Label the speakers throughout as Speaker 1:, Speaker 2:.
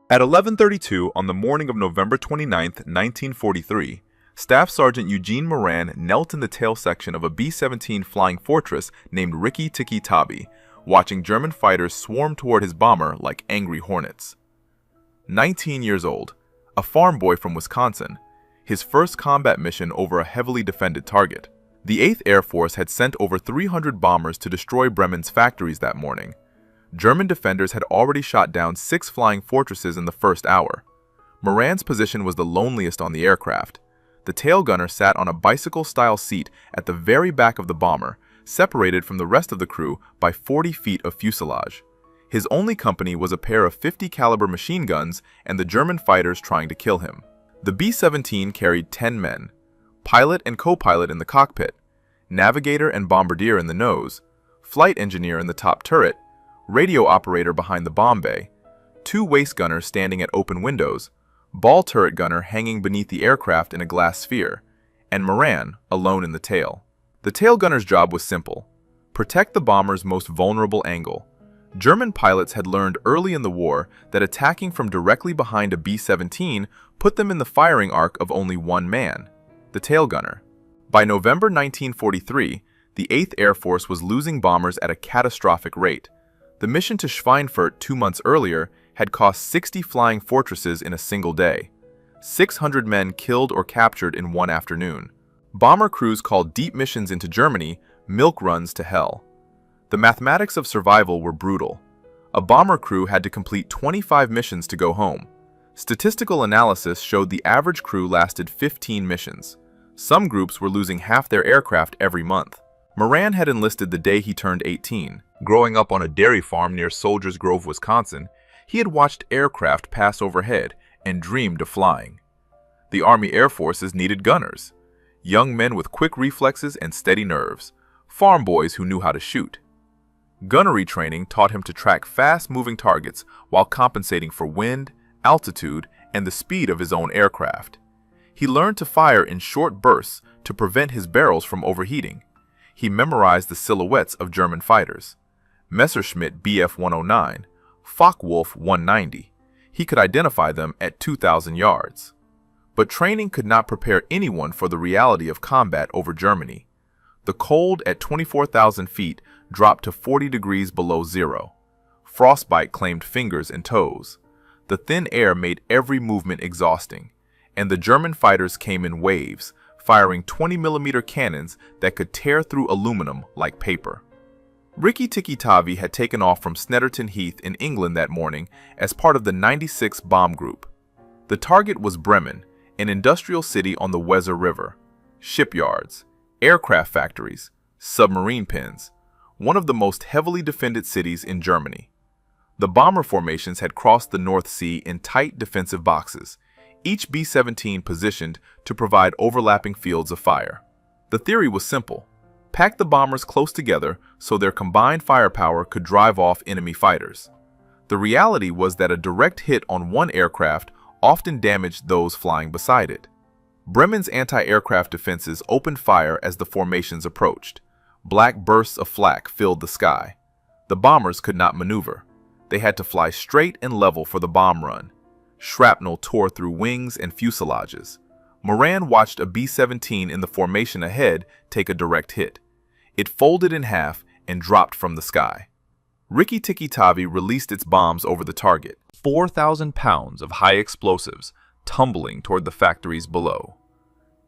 Speaker 1: At 11:32 on the morning of November 29th, 1943, Staff Sergeant Eugene Moran knelt in the tail section of a B-17 Flying Fortress named Rikki-Tikki-Tavi, watching German fighters swarm toward his bomber like angry hornets. 19 years old, a farm boy from Wisconsin, his first combat mission over a heavily defended target. The 8th Air Force had sent over 300 bombers to destroy Bremen's factories that morning. German defenders had already shot down 6 flying fortresses in the first hour. Moran's position was the loneliest on the aircraft. The tail gunner sat on a bicycle-style seat at the very back of the bomber, separated from the rest of the crew by 40 feet of fuselage. His only company was a pair of 50 caliber machine guns and the German fighters trying to kill him. The B-17 carried 10 men, pilot and co-pilot in the cockpit, navigator and bombardier in the nose, flight engineer in the top turret, radio operator behind the bomb bay, 2 waist gunners standing at open windows, ball turret gunner hanging beneath the aircraft in a glass sphere, and Moran alone in the tail. The tail gunner's job was simple: protect the bomber's most vulnerable angle. German pilots had learned early in the war that attacking from directly behind a B-17 put them in the firing arc of only one man, the tail gunner. By November 1943, the 8th Air Force was losing bombers at a catastrophic rate. The mission to Schweinfurt 2 months earlier had cost 60 flying fortresses in a single day. 600 men killed or captured in one afternoon. Bomber crews called deep missions into Germany milk runs to hell. The mathematics of survival were brutal. A bomber crew had to complete 25 missions to go home. Statistical analysis showed the average crew lasted 15 missions. Some groups were losing half their aircraft every month. Moran had enlisted the day he turned 18. Growing up on a dairy farm near Soldiers Grove, Wisconsin, he had watched aircraft pass overhead and dreamed of flying. The Army Air Forces needed gunners, young men with quick reflexes and steady nerves, farm boys who knew how to shoot. Gunnery training taught him to track fast-moving targets while compensating for wind, altitude, and the speed of his own aircraft. He learned to fire in short bursts to prevent his barrels from overheating. He memorized the silhouettes of German fighters: Messerschmitt Bf-109, Focke-Wulf 190. He could identify them at 2,000 yards. But training could not prepare anyone for the reality of combat over Germany. The cold at 24,000 feet dropped to 40 degrees below zero. Frostbite claimed fingers and toes. The thin air made every movement exhausting, and the German fighters came in waves, firing 20mm cannons that could tear through aluminum like paper. Rikki-Tikki-Tavi had taken off from Snetterton Heath in England that morning as part of the 96 Bomb Group. The target was Bremen, an industrial city on the Weser River. Shipyards, aircraft factories, submarine pens, one of the most heavily defended cities in Germany. The bomber formations had crossed the North Sea in tight defensive boxes, each B-17 positioned to provide overlapping fields of fire. The theory was simple: pack the bombers close together so their combined firepower could drive off enemy fighters. The reality was that a direct hit on one aircraft often damaged those flying beside it. Bremen's anti-aircraft defenses opened fire as the formations approached. Black bursts of flak filled the sky. The bombers could not maneuver. They had to fly straight and level for the bomb run. Shrapnel tore through wings and fuselages. Moran watched a B-17 in the formation ahead take a direct hit. It folded in half and dropped from the sky. Rikki-Tikki-Tavi released its bombs over the target, 4,000 pounds of high explosives tumbling toward the factories below.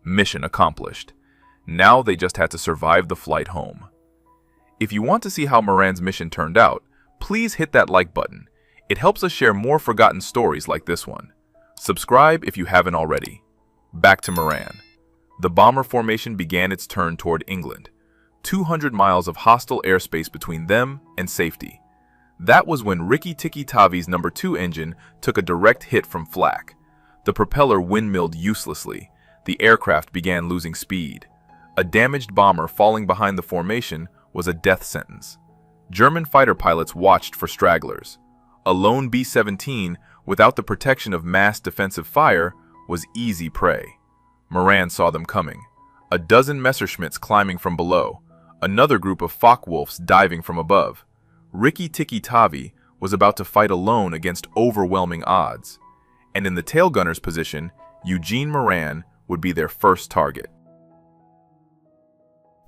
Speaker 1: Mission accomplished. Now they just had to survive the flight home. If you want to see how Moran's mission turned out, please hit that like button. It helps us share more forgotten stories like this one. Subscribe if you haven't already. Back to Moran. The bomber formation began its turn toward England. 200 miles of hostile airspace between them and safety. That was when Rikki-Tikki-Tavi's No. 2 engine took a direct hit from flak. The propeller windmilled uselessly. The aircraft began losing speed. A damaged bomber falling behind the formation was a death sentence. German fighter pilots watched for stragglers. A lone B-17, without the protection of mass defensive fire, was easy prey. Moran saw them coming. A dozen Messerschmitts climbing from below. Another group of Focke-Wulfs diving from above. Rikki-Tikki-Tavi, was about to fight alone against overwhelming odds, and in the tail gunner's position, Eugene Moran would be their first target.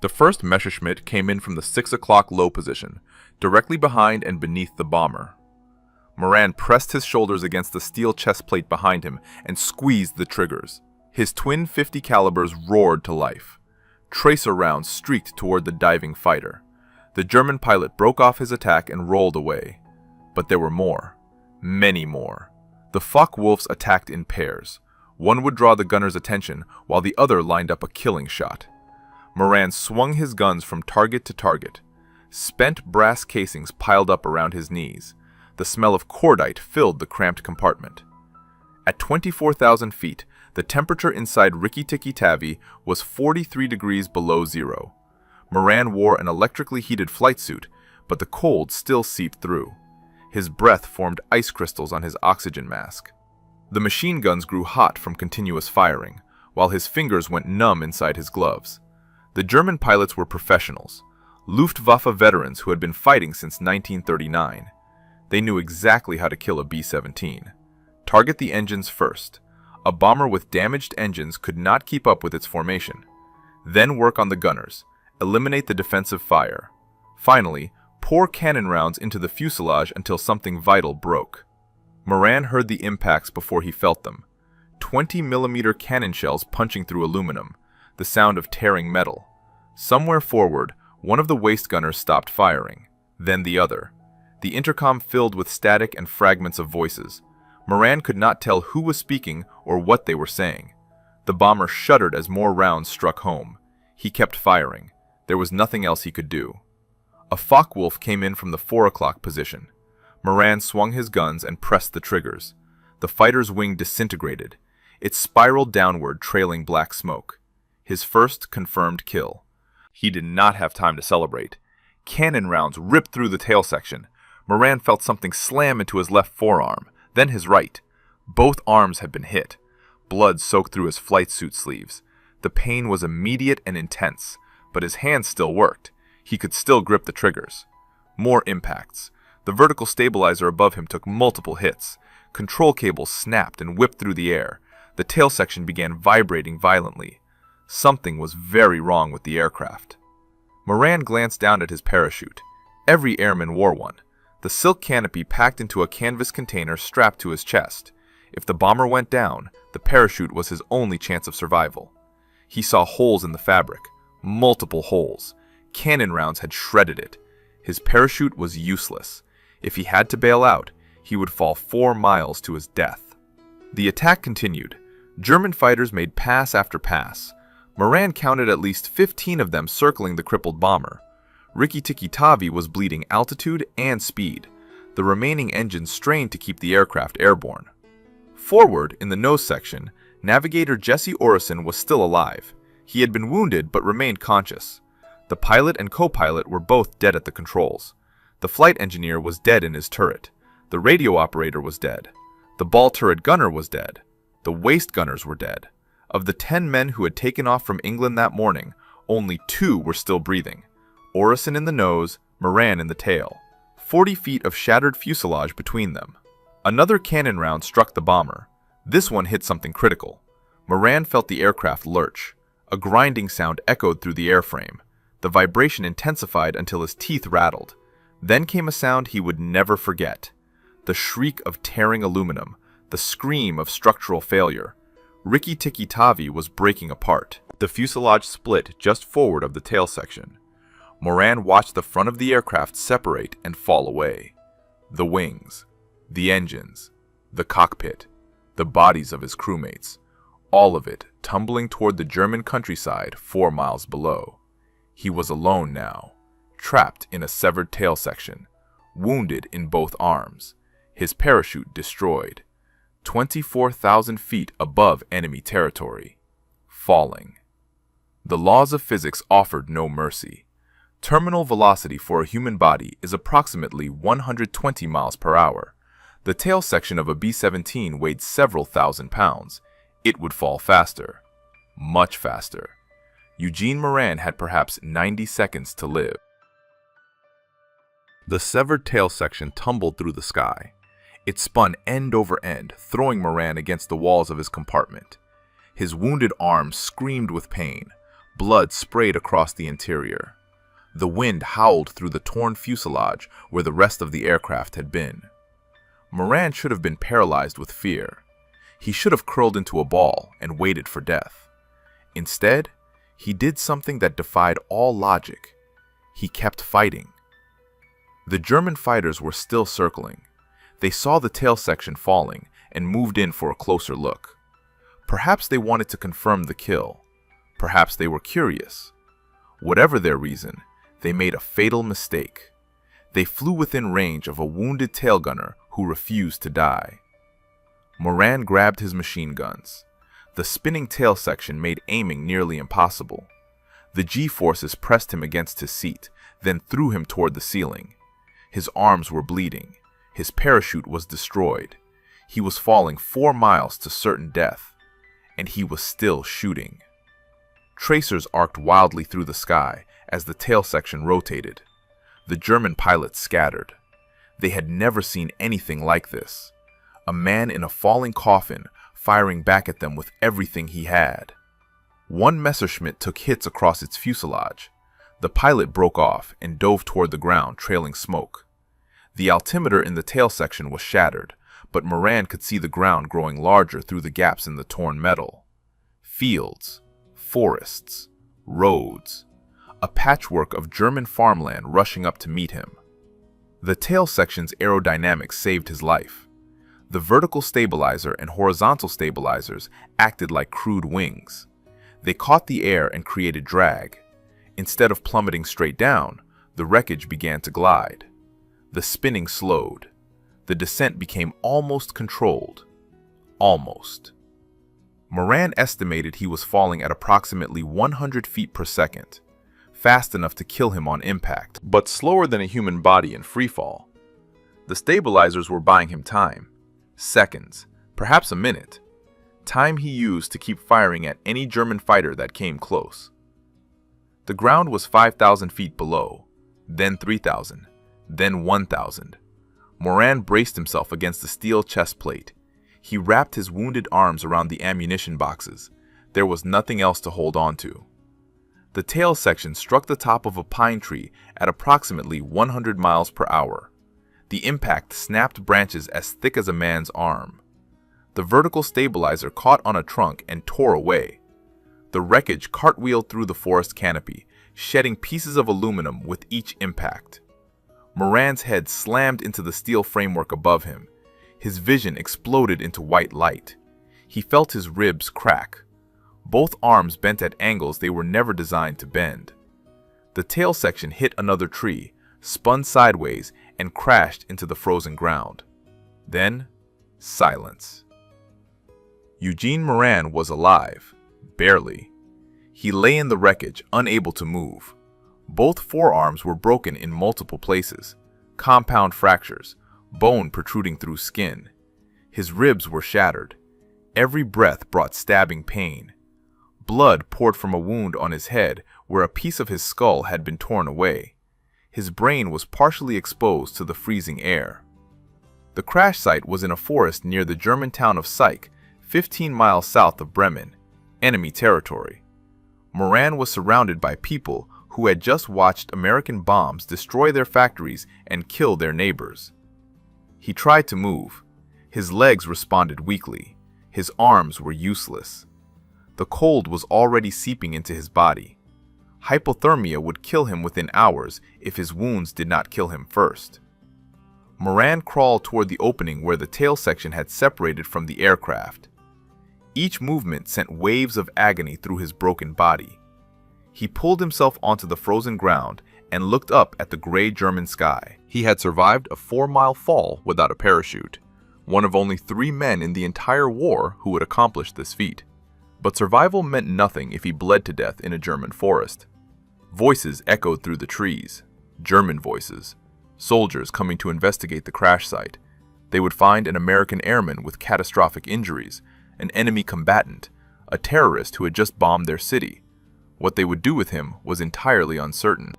Speaker 1: The first Messerschmitt came in from the 6 o'clock low position, directly behind and beneath the bomber. Moran pressed his shoulders against the steel chest plate behind him and squeezed the triggers. His twin .50 calibers roared to life. Tracer rounds streaked toward the diving fighter. The German pilot broke off his attack and rolled away. But there were more. Many more. The Focke-Wulfs attacked in pairs. One would draw the gunner's attention, while the other lined up a killing shot. Moran swung his guns from target to target. Spent brass casings piled up around his knees. The smell of cordite filled the cramped compartment. At 24,000 feet, the temperature inside Rikki-Tikki-Tavi was 43 degrees below zero. Moran wore an electrically heated flight suit, but the cold still seeped through. His breath formed ice crystals on his oxygen mask. The machine guns grew hot from continuous firing, while his fingers went numb inside his gloves. The German pilots were professionals, Luftwaffe veterans who had been fighting since 1939. They knew exactly how to kill a B-17. Target the engines first. A bomber with damaged engines could not keep up with its formation. Then work on the gunners. Eliminate the defensive fire. Finally, pour cannon rounds into the fuselage until something vital broke. Moran heard the impacts before he felt them. 20mm cannon shells punching through aluminum, the sound of tearing metal. Somewhere forward, one of the waist gunners stopped firing, then the other. The intercom filled with static and fragments of voices. Moran could not tell who was speaking or what they were saying. The bomber shuddered as more rounds struck home. He kept firing. There was nothing else he could do. A Focke-Wulf came in from the 4 o'clock position. Moran swung his guns and pressed the triggers. The fighter's wing disintegrated. It spiraled downward, trailing black smoke. His first confirmed kill. He did not have time to celebrate. Cannon rounds ripped through the tail section. Moran felt something slam into his left forearm, then his right. Both arms had been hit. Blood soaked through his flight suit sleeves. The pain was immediate and intense, but his hands still worked. He could still grip the triggers. More impacts. The vertical stabilizer above him took multiple hits. Control cables snapped and whipped through the air. The tail section began vibrating violently. Something was very wrong with the aircraft. Moran glanced down at his parachute. Every airman wore one. The silk canopy packed into a canvas container strapped to his chest. If the bomber went down, the parachute was his only chance of survival. He saw holes in the fabric. Multiple holes. Cannon rounds had shredded it. His parachute was useless. If he had to bail out, he would fall 4 miles to his death. The attack continued. German fighters made pass after pass. Moran counted at least 15 of them circling the crippled bomber. Rikki-Tikki-Tavi was bleeding altitude and speed. The remaining engines strained to keep the aircraft airborne. Forward, in the nose section, navigator Jesse Orison was still alive. He had been wounded but remained conscious. The pilot and co-pilot were both dead at the controls. The flight engineer was dead in his turret. The radio operator was dead. The ball turret gunner was dead. The waist gunners were dead. Of the 10 men who had taken off from England that morning, only 2 were still breathing. Orison in the nose, Moran in the tail. 40 feet of shattered fuselage between them. Another cannon round struck the bomber. This one hit something critical. Moran felt the aircraft lurch. A grinding sound echoed through the airframe. The vibration intensified until his teeth rattled. Then came a sound he would never forget. The shriek of tearing aluminum. The scream of structural failure. Rikki-Tikki-Tavi was breaking apart. The fuselage split just forward of the tail section. Moran watched the front of the aircraft separate and fall away. The wings, the engines, the cockpit, the bodies of his crewmates, all of it tumbling toward the German countryside 4 miles below. He was alone now, trapped in a severed tail section, wounded in both arms, his parachute destroyed, 24,000 feet above enemy territory, falling. The laws of physics offered no mercy. Terminal velocity for a human body is approximately 120 miles per hour. The tail section of a B-17 weighed several thousand pounds. It would fall faster. Much faster. Eugene Moran had perhaps 90 seconds to live. The severed tail section tumbled through the sky. It spun end over end, throwing Moran against the walls of his compartment. His wounded arms screamed with pain. Blood sprayed across the interior. The wind howled through the torn fuselage where the rest of the aircraft had been. Moran should have been paralyzed with fear. He should have curled into a ball and waited for death. Instead, he did something that defied all logic. He kept fighting. The German fighters were still circling. They saw the tail section falling and moved in for a closer look. Perhaps they wanted to confirm the kill. Perhaps they were curious. Whatever their reason, they made a fatal mistake. They flew within range of a wounded tail gunner who refused to die. Moran grabbed his machine guns. The spinning tail section made aiming nearly impossible. The G-forces pressed him against his seat, then threw him toward the ceiling. His arms were bleeding. His parachute was destroyed. He was falling 4 miles to certain death, and he was still shooting. Tracers arced wildly through the sky as the tail section rotated. The German pilots scattered. They had never seen anything like this. A man in a falling coffin firing back at them with everything he had. One Messerschmitt took hits across its fuselage. The pilot broke off and dove toward the ground, trailing smoke. The altimeter in the tail section was shattered, but Moran could see the ground growing larger through the gaps in the torn metal. Fields, forests, roads, a patchwork of German farmland rushing up to meet him. The tail section's aerodynamics saved his life. The vertical stabilizer and horizontal stabilizers acted like crude wings. They caught the air and created drag. Instead of plummeting straight down, the wreckage began to glide. The spinning slowed. The descent became almost controlled. Almost. Moran estimated he was falling at approximately 100 feet per second, fast enough to kill him on impact, but slower than a human body in freefall. The stabilizers were buying him time. Seconds, perhaps a minute. Time he used to keep firing at any German fighter that came close. The ground was 5,000 feet below, then 3,000, then 1,000. Moran braced himself against the steel chest plate. He wrapped his wounded arms around the ammunition boxes. There was nothing else to hold on to. The tail section struck the top of a pine tree at approximately 100 miles per hour. The impact snapped branches as thick as a man's arm. The vertical stabilizer caught on a trunk and tore away. The wreckage cartwheeled through the forest canopy, shedding pieces of aluminum with each impact. Moran's head slammed into the steel framework above him. His vision exploded into white light. He felt his ribs crack. Both arms bent at angles they were never designed to bend. The tail section hit another tree, spun sideways, and crashed into the frozen ground. Then, silence. Eugene Moran was alive, barely. He lay in the wreckage, unable to move. Both forearms were broken in multiple places, compound fractures, bone protruding through skin. His ribs were shattered. Every breath brought stabbing pain. Blood poured from a wound on his head where a piece of his skull had been torn away. His brain was partially exposed to the freezing air. The crash site was in a forest near the German town of Syke, 15 miles south of Bremen, enemy territory. Moran was surrounded by people who had just watched American bombs destroy their factories and kill their neighbors. He tried to move. His legs responded weakly. His arms were useless. The cold was already seeping into his body. Hypothermia would kill him within hours if his wounds did not kill him first. Moran crawled toward the opening where the tail section had separated from the aircraft. Each movement sent waves of agony through his broken body. He pulled himself onto the frozen ground and looked up at the gray German sky. He had survived a 4-mile fall without a parachute, one of only 3 men in the entire war who would accomplish this feat. But survival meant nothing if he bled to death in a German forest. Voices echoed through the trees, German voices, soldiers coming to investigate the crash site. They would find an American airman with catastrophic injuries, an enemy combatant, a terrorist who had just bombed their city. What they would do with him was entirely uncertain.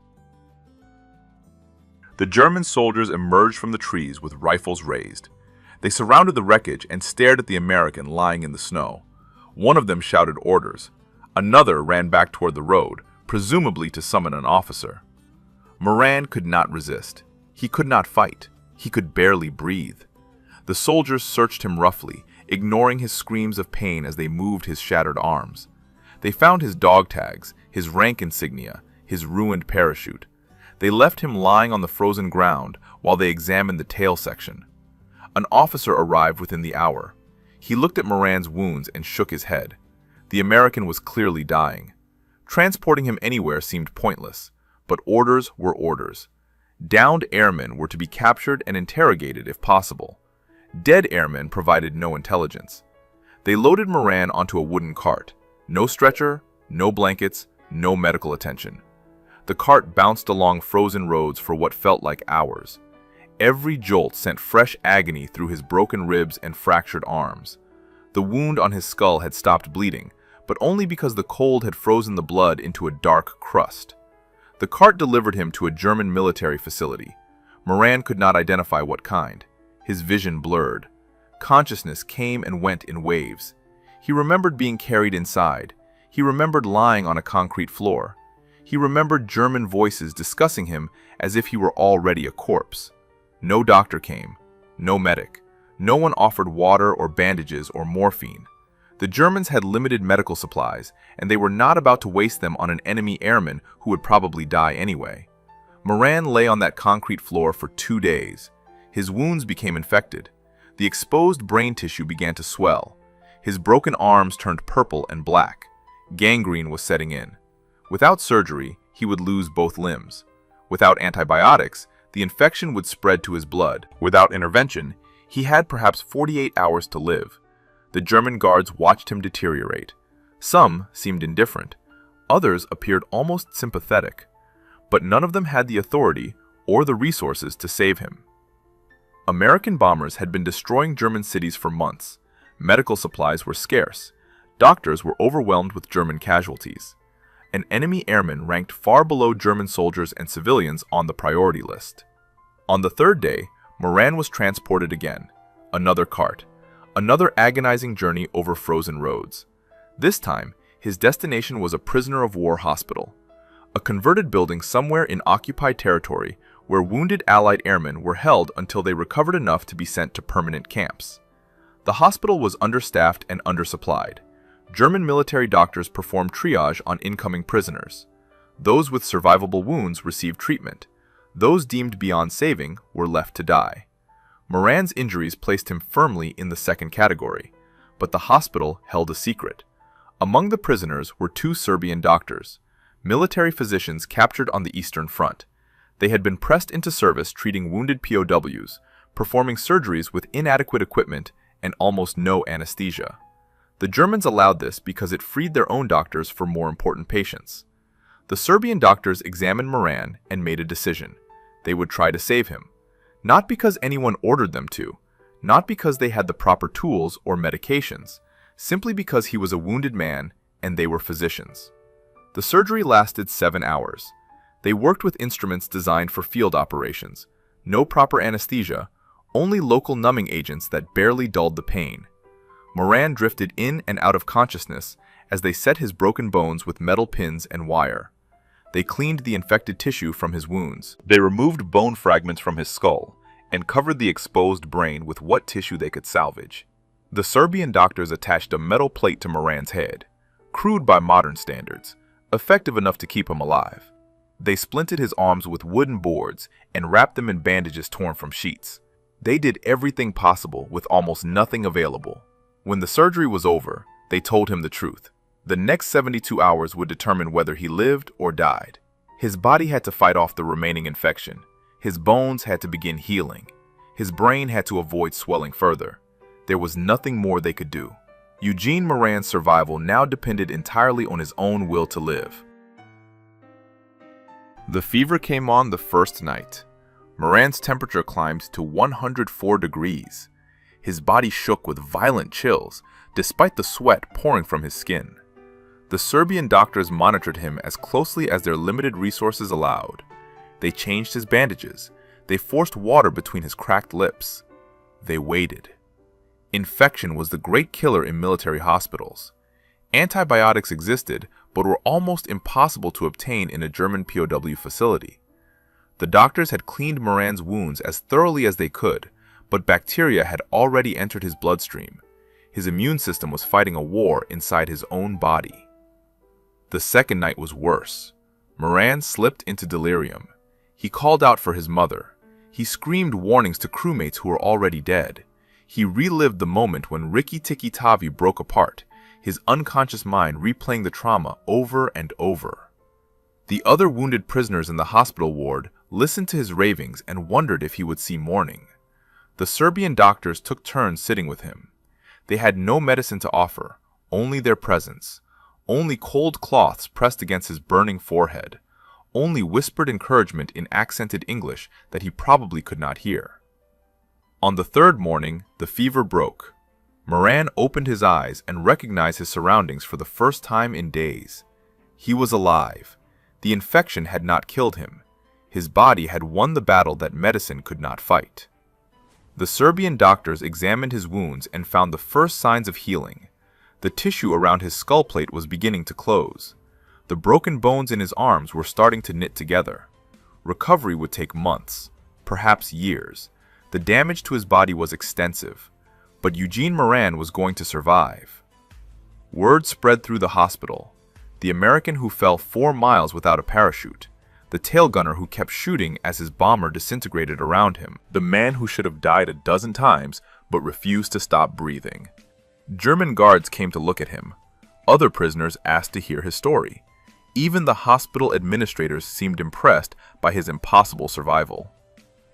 Speaker 1: The German soldiers emerged from the trees with rifles raised. They surrounded the wreckage and stared at the American lying in the snow. One of them shouted orders. Another ran back toward the road, presumably to summon an officer. Moran could not resist. He could not fight. He could barely breathe. The soldiers searched him roughly, ignoring his screams of pain as they moved his shattered arms. They found his dog tags, his rank insignia, his ruined parachute. They left him lying on the frozen ground while they examined the tail section. An officer arrived within the hour. He looked at Moran's wounds and shook his head. The American was clearly dying. Transporting him anywhere seemed pointless, but orders were orders. Downed airmen were to be captured and interrogated if possible. Dead airmen provided no intelligence. They loaded Moran onto a wooden cart. No stretcher, no blankets, no medical attention. The cart bounced along frozen roads for what felt like hours. Every jolt sent fresh agony through his broken ribs and fractured arms. The wound on his skull had stopped bleeding, but only because the cold had frozen the blood into a dark crust. The cart delivered him to a German military facility. Moran could not identify what kind. His vision blurred. Consciousness came and went in waves. He remembered being carried inside. He remembered lying on a concrete floor. He remembered German voices discussing him as if he were already a corpse. No doctor came. No medic. No one offered water or bandages or morphine. The Germans had limited medical supplies, and they were not about to waste them on an enemy airman who would probably die anyway. Moran lay on that concrete floor for 2 days. His wounds became infected. The exposed brain tissue began to swell. His broken arms turned purple and black. Gangrene was setting in. Without surgery, he would lose both limbs. Without antibiotics, the infection would spread to his blood. Without intervention, he had perhaps 48 hours to live. The German guards watched him deteriorate. Some seemed indifferent. Others appeared almost sympathetic. But none of them had the authority or the resources to save him. American bombers had been destroying German cities for months. Medical supplies were scarce. Doctors were overwhelmed with German casualties. An enemy airman ranked far below German soldiers and civilians on the priority list. On the 3rd day, Moran was transported again. Another cart. Another agonizing journey over frozen roads. This time, his destination was a prisoner of war hospital. A converted building somewhere in occupied territory where wounded Allied airmen were held until they recovered enough to be sent to permanent camps. The hospital was understaffed and undersupplied. German military doctors performed triage on incoming prisoners. Those with survivable wounds received treatment. Those deemed beyond saving were left to die. Moran's injuries placed him firmly in the second category, but the hospital held a secret. Among the prisoners were 2 Serbian doctors, military physicians captured on the Eastern Front. They had been pressed into service treating wounded POWs, performing surgeries with inadequate equipment and almost no anesthesia. The Germans allowed this because it freed their own doctors for more important patients. The Serbian doctors examined Moran and made a decision. They would try to save him. Not because anyone ordered them to, not because they had the proper tools or medications, simply because he was a wounded man and they were physicians. The surgery lasted 7 hours. They worked with instruments designed for field operations. No proper anesthesia, only local numbing agents that barely dulled the pain. Moran drifted in and out of consciousness as they set his broken bones with metal pins and wire. They cleaned the infected tissue from his wounds. They removed bone fragments from his skull and covered the exposed brain with what tissue they could salvage. The Serbian doctors attached a metal plate to Moran's head, crude by modern standards, effective enough to keep him alive. They splinted his arms with wooden boards and wrapped them in bandages torn from sheets. They did everything possible with almost nothing available. When the surgery was over, they told him the truth. The next 72 hours would determine whether he lived or died. His body had to fight off the remaining infection. His bones had to begin healing. His brain had to avoid swelling further. There was nothing more they could do. Eugene Moran's survival now depended entirely on his own will to live. The fever came on the first night. Moran's temperature climbed to 104 degrees. His body shook with violent chills, despite the sweat pouring from his skin. The Serbian doctors monitored him as closely as their limited resources allowed. They changed his bandages. They forced water between his cracked lips. They waited. Infection was the great killer in military hospitals. Antibiotics existed, but were almost impossible to obtain in a German POW facility. The doctors had cleaned Moran's wounds as thoroughly as they could, but bacteria had already entered his bloodstream. His immune system was fighting a war inside his own body. The second night was worse. Moran slipped into delirium. He called out for his mother. He screamed warnings to crewmates who were already dead. He relived the moment when Rikki-Tikki-Tavi broke apart, his unconscious mind replaying the trauma over and over. The other wounded prisoners in the hospital ward listened to his ravings and wondered if he would see morning. The Serbian doctors took turns sitting with him. They had no medicine to offer, only their presence, only cold cloths pressed against his burning forehead, only whispered encouragement in accented English that he probably could not hear. On the third morning, the fever broke. Moran opened his eyes and recognized his surroundings for the first time in days. He was alive. The infection had not killed him. His body had won the battle that medicine could not fight. The Serbian doctors examined his wounds and found the first signs of healing. The tissue around his skull plate was beginning to close. The broken bones in his arms were starting to knit together. Recovery would take months, perhaps years. The damage to his body was extensive, but Eugene Moran was going to survive. Word spread through the hospital. The American who fell 4 miles without a parachute, the tail gunner who kept shooting as his bomber disintegrated around him, the man who should have died a dozen times but refused to stop breathing. German guards came to look at him. Other prisoners asked to hear his story. Even the hospital administrators seemed impressed by his impossible survival.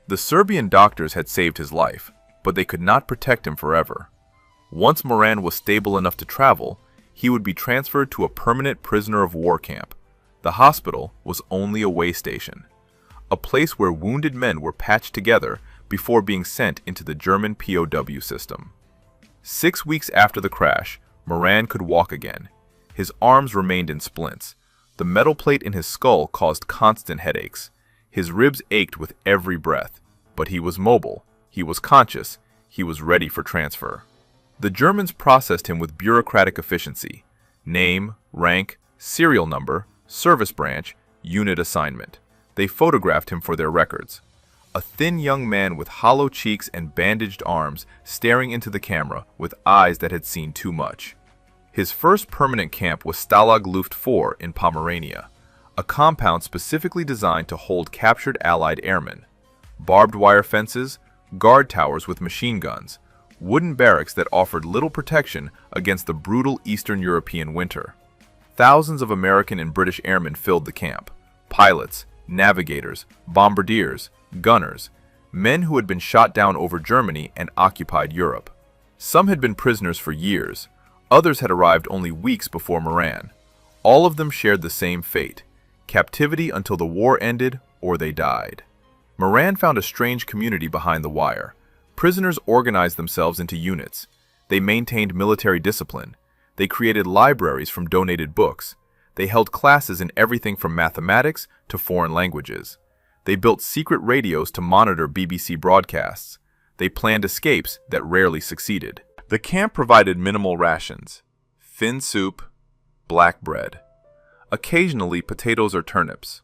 Speaker 1: The Serbian doctors had saved his life, but they could not protect him forever. Once Moran was stable enough to travel, he would be transferred to a permanent prisoner of war camp. The hospital was only a way station, a place where wounded men were patched together before being sent into the German POW system. 6 weeks after the crash, Moran could walk again. His arms remained in splints. The metal plate in his skull caused constant headaches. His ribs ached with every breath, but he was mobile, he was conscious, he was ready for transfer. The Germans processed him with bureaucratic efficiency: name, rank, serial number, service branch, unit assignment. They photographed him for their records. A thin young man with hollow cheeks and bandaged arms staring into the camera with eyes that had seen too much. His first permanent camp was Stalag Luft 4 in Pomerania, a compound specifically designed to hold captured Allied airmen. Barbed wire fences, guard towers with machine guns, wooden barracks that offered little protection against the brutal Eastern European winter. Thousands of American and British airmen filled the camp. Pilots, navigators, bombardiers, gunners, men who had been shot down over Germany and occupied Europe. Some had been prisoners for years. Others had arrived only weeks before Moran. All of them shared the same fate: captivity until the war ended or they died. Moran found a strange community behind the wire. Prisoners organized themselves into units. They maintained military discipline. They created libraries from donated books. They held classes in everything from mathematics to foreign languages. They built secret radios to monitor BBC broadcasts. They planned escapes that rarely succeeded. The camp provided minimal rations: thin soup, black bread, occasionally potatoes or turnips.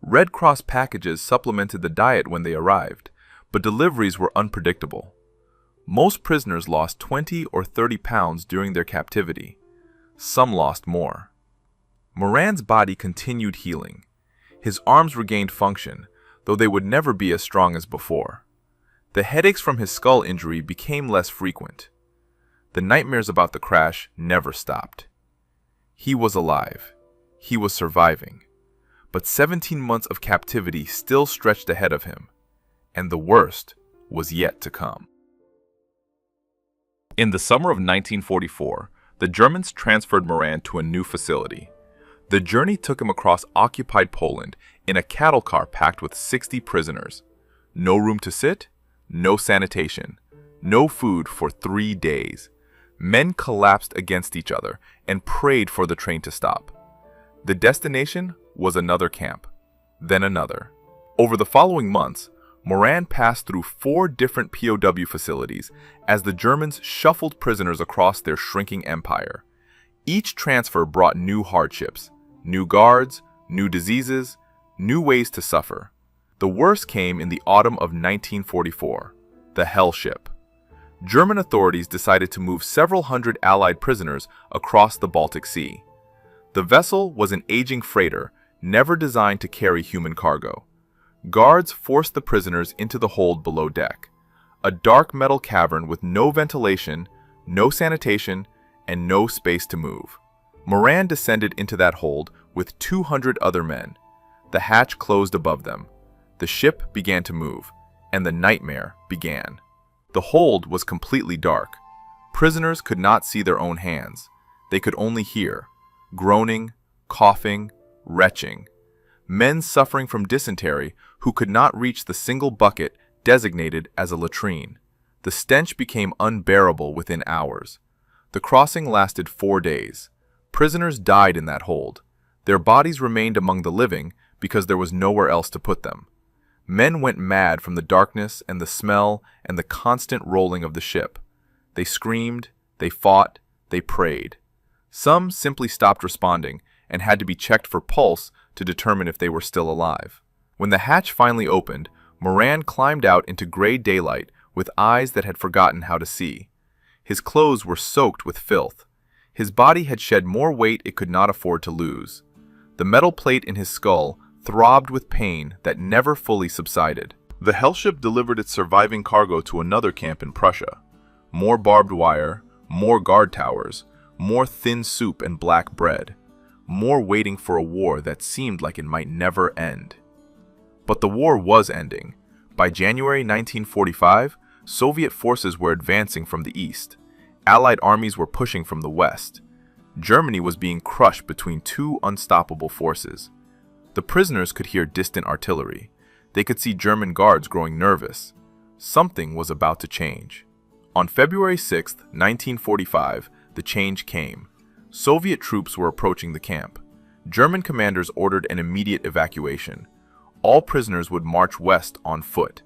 Speaker 1: Red Cross packages supplemented the diet when they arrived, but deliveries were unpredictable. Most prisoners lost 20 or 30 pounds during their captivity. Some lost more. Moran's body continued healing. His arms regained function, though they would never be as strong as before. The headaches from his skull injury became less frequent. The nightmares about the crash never stopped. He was alive. He was surviving. But 17 months of captivity still stretched ahead of him, and the worst was yet to come. In the summer of 1944, the Germans transferred Moran to a new facility. The journey took him across occupied Poland in a cattle car packed with 60 prisoners. No room to sit, no sanitation, no food for 3 days. Men collapsed against each other and prayed for the train to stop. The destination was another camp, then another. Over the following months, Moran passed through 4 different POW facilities as the Germans shuffled prisoners across their shrinking empire. Each transfer brought new hardships, new guards, new diseases, new ways to suffer. The worst came in the autumn of 1944, the Hell Ship. German authorities decided to move several hundred Allied prisoners across the Baltic Sea. The vessel was an aging freighter, never designed to carry human cargo. Guards forced the prisoners into the hold below deck, a dark metal cavern with no ventilation, no sanitation, and no space to move. Moran descended into that hold with 200 other men. The hatch closed above them. The ship began to move, and the nightmare began. The hold was completely dark. Prisoners could not see their own hands. They could only hear groaning, coughing, retching. Men suffering from dysentery who could not reach the single bucket designated as a latrine. The stench became unbearable within hours. The crossing lasted 4 days. Prisoners died in that hold. Their bodies remained among the living because there was nowhere else to put them. Men went mad from the darkness and the smell and the constant rolling of the ship. They screamed, they fought, they prayed. Some simply stopped responding and had to be checked for pulse to determine if they were still alive. When the hatch finally opened, Moran climbed out into gray daylight with eyes that had forgotten how to see. His clothes were soaked with filth. His body had shed more weight it could not afford to lose. The metal plate in his skull throbbed with pain that never fully subsided. The Hellship delivered its surviving cargo to another camp in Prussia. More barbed wire, more guard towers, more thin soup and black bread, more waiting for a war that seemed like it might never end. But the war was ending. By January 1945, Soviet forces were advancing from the east. Allied armies were pushing from the west. Germany was being crushed between 2 unstoppable forces. The prisoners could hear distant artillery. They could see German guards growing nervous. Something was about to change. On February 6, 1945, the change came. Soviet troops were approaching the camp. German commanders ordered an immediate evacuation. All prisoners would march west on foot.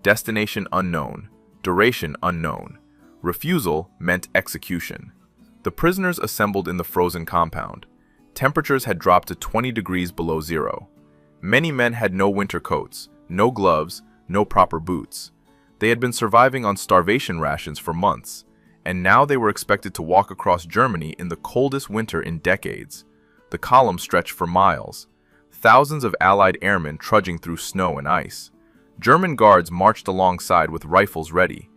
Speaker 1: Destination unknown. Duration unknown. Refusal meant execution. The prisoners assembled in the frozen compound. Temperatures had dropped to 20 degrees below zero. Many men had no winter coats, no gloves, no proper boots. They had been surviving on starvation rations for months, and now they were expected to walk across Germany in the coldest winter in decades. The column stretched for miles. Thousands of Allied airmen trudging through snow and ice. German guards marched alongside with rifles ready.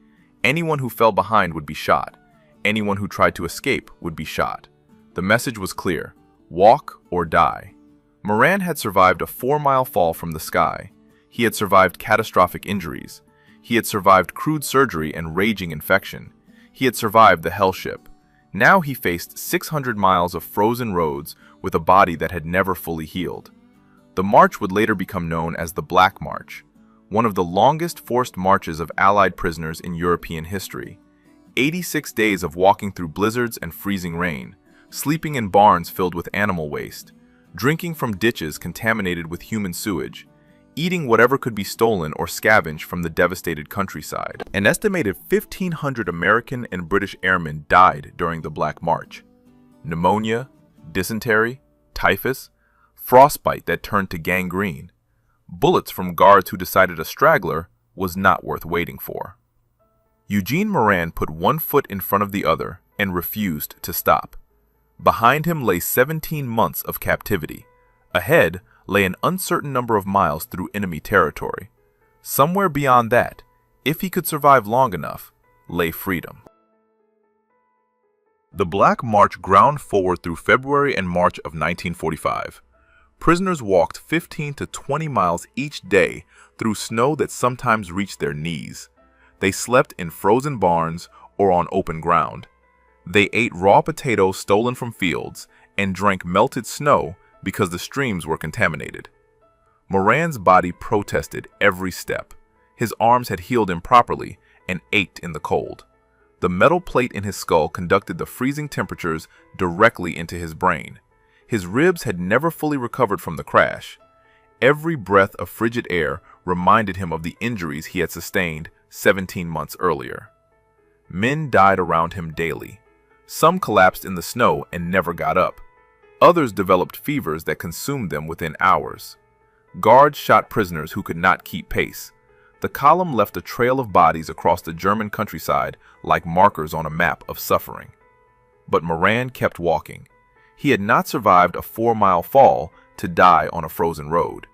Speaker 1: Anyone who fell behind would be shot. Anyone who tried to escape would be shot. The message was clear: walk or die. Moran had survived a 4-mile fall from the sky. He had survived catastrophic injuries. He had survived crude surgery and raging infection. He had survived the Hell Ship. Now he faced 600 miles of frozen roads with a body that had never fully healed. The march would later become known as the Black March, one of the longest forced marches of Allied prisoners in European history. 86 days of walking through blizzards and freezing rain, sleeping in barns filled with animal waste, drinking from ditches contaminated with human sewage, eating whatever could be stolen or scavenged from the devastated countryside. An estimated 1,500 American and British airmen died during the Black March. Pneumonia, dysentery, typhus, frostbite that turned to gangrene. Bullets from guards who decided a straggler was not worth waiting for. Eugene Moran put one foot in front of the other and refused to stop. Behind him lay 17 months of captivity. Ahead lay an uncertain number of miles through enemy territory. Somewhere beyond that, if he could survive long enough, lay freedom. The Black March ground forward through February and March of 1945. Prisoners walked 15 to 20 miles each day through snow that sometimes reached their knees. They slept in frozen barns or on open ground. They ate raw potatoes stolen from fields and drank melted snow because the streams were contaminated. Moran's body protested every step. His arms had healed improperly and ached in the cold. The metal plate in his skull conducted the freezing temperatures directly into his brain. His ribs had never fully recovered from the crash. Every breath of frigid air reminded him of the injuries he had sustained 17 months earlier. Men died around him daily. Some collapsed in the snow and never got up. Others developed fevers that consumed them within hours. Guards shot prisoners who could not keep pace. The column left a trail of bodies across the German countryside like markers on a map of suffering. But Moran kept walking. He had not survived a 4-mile fall to die on a frozen road.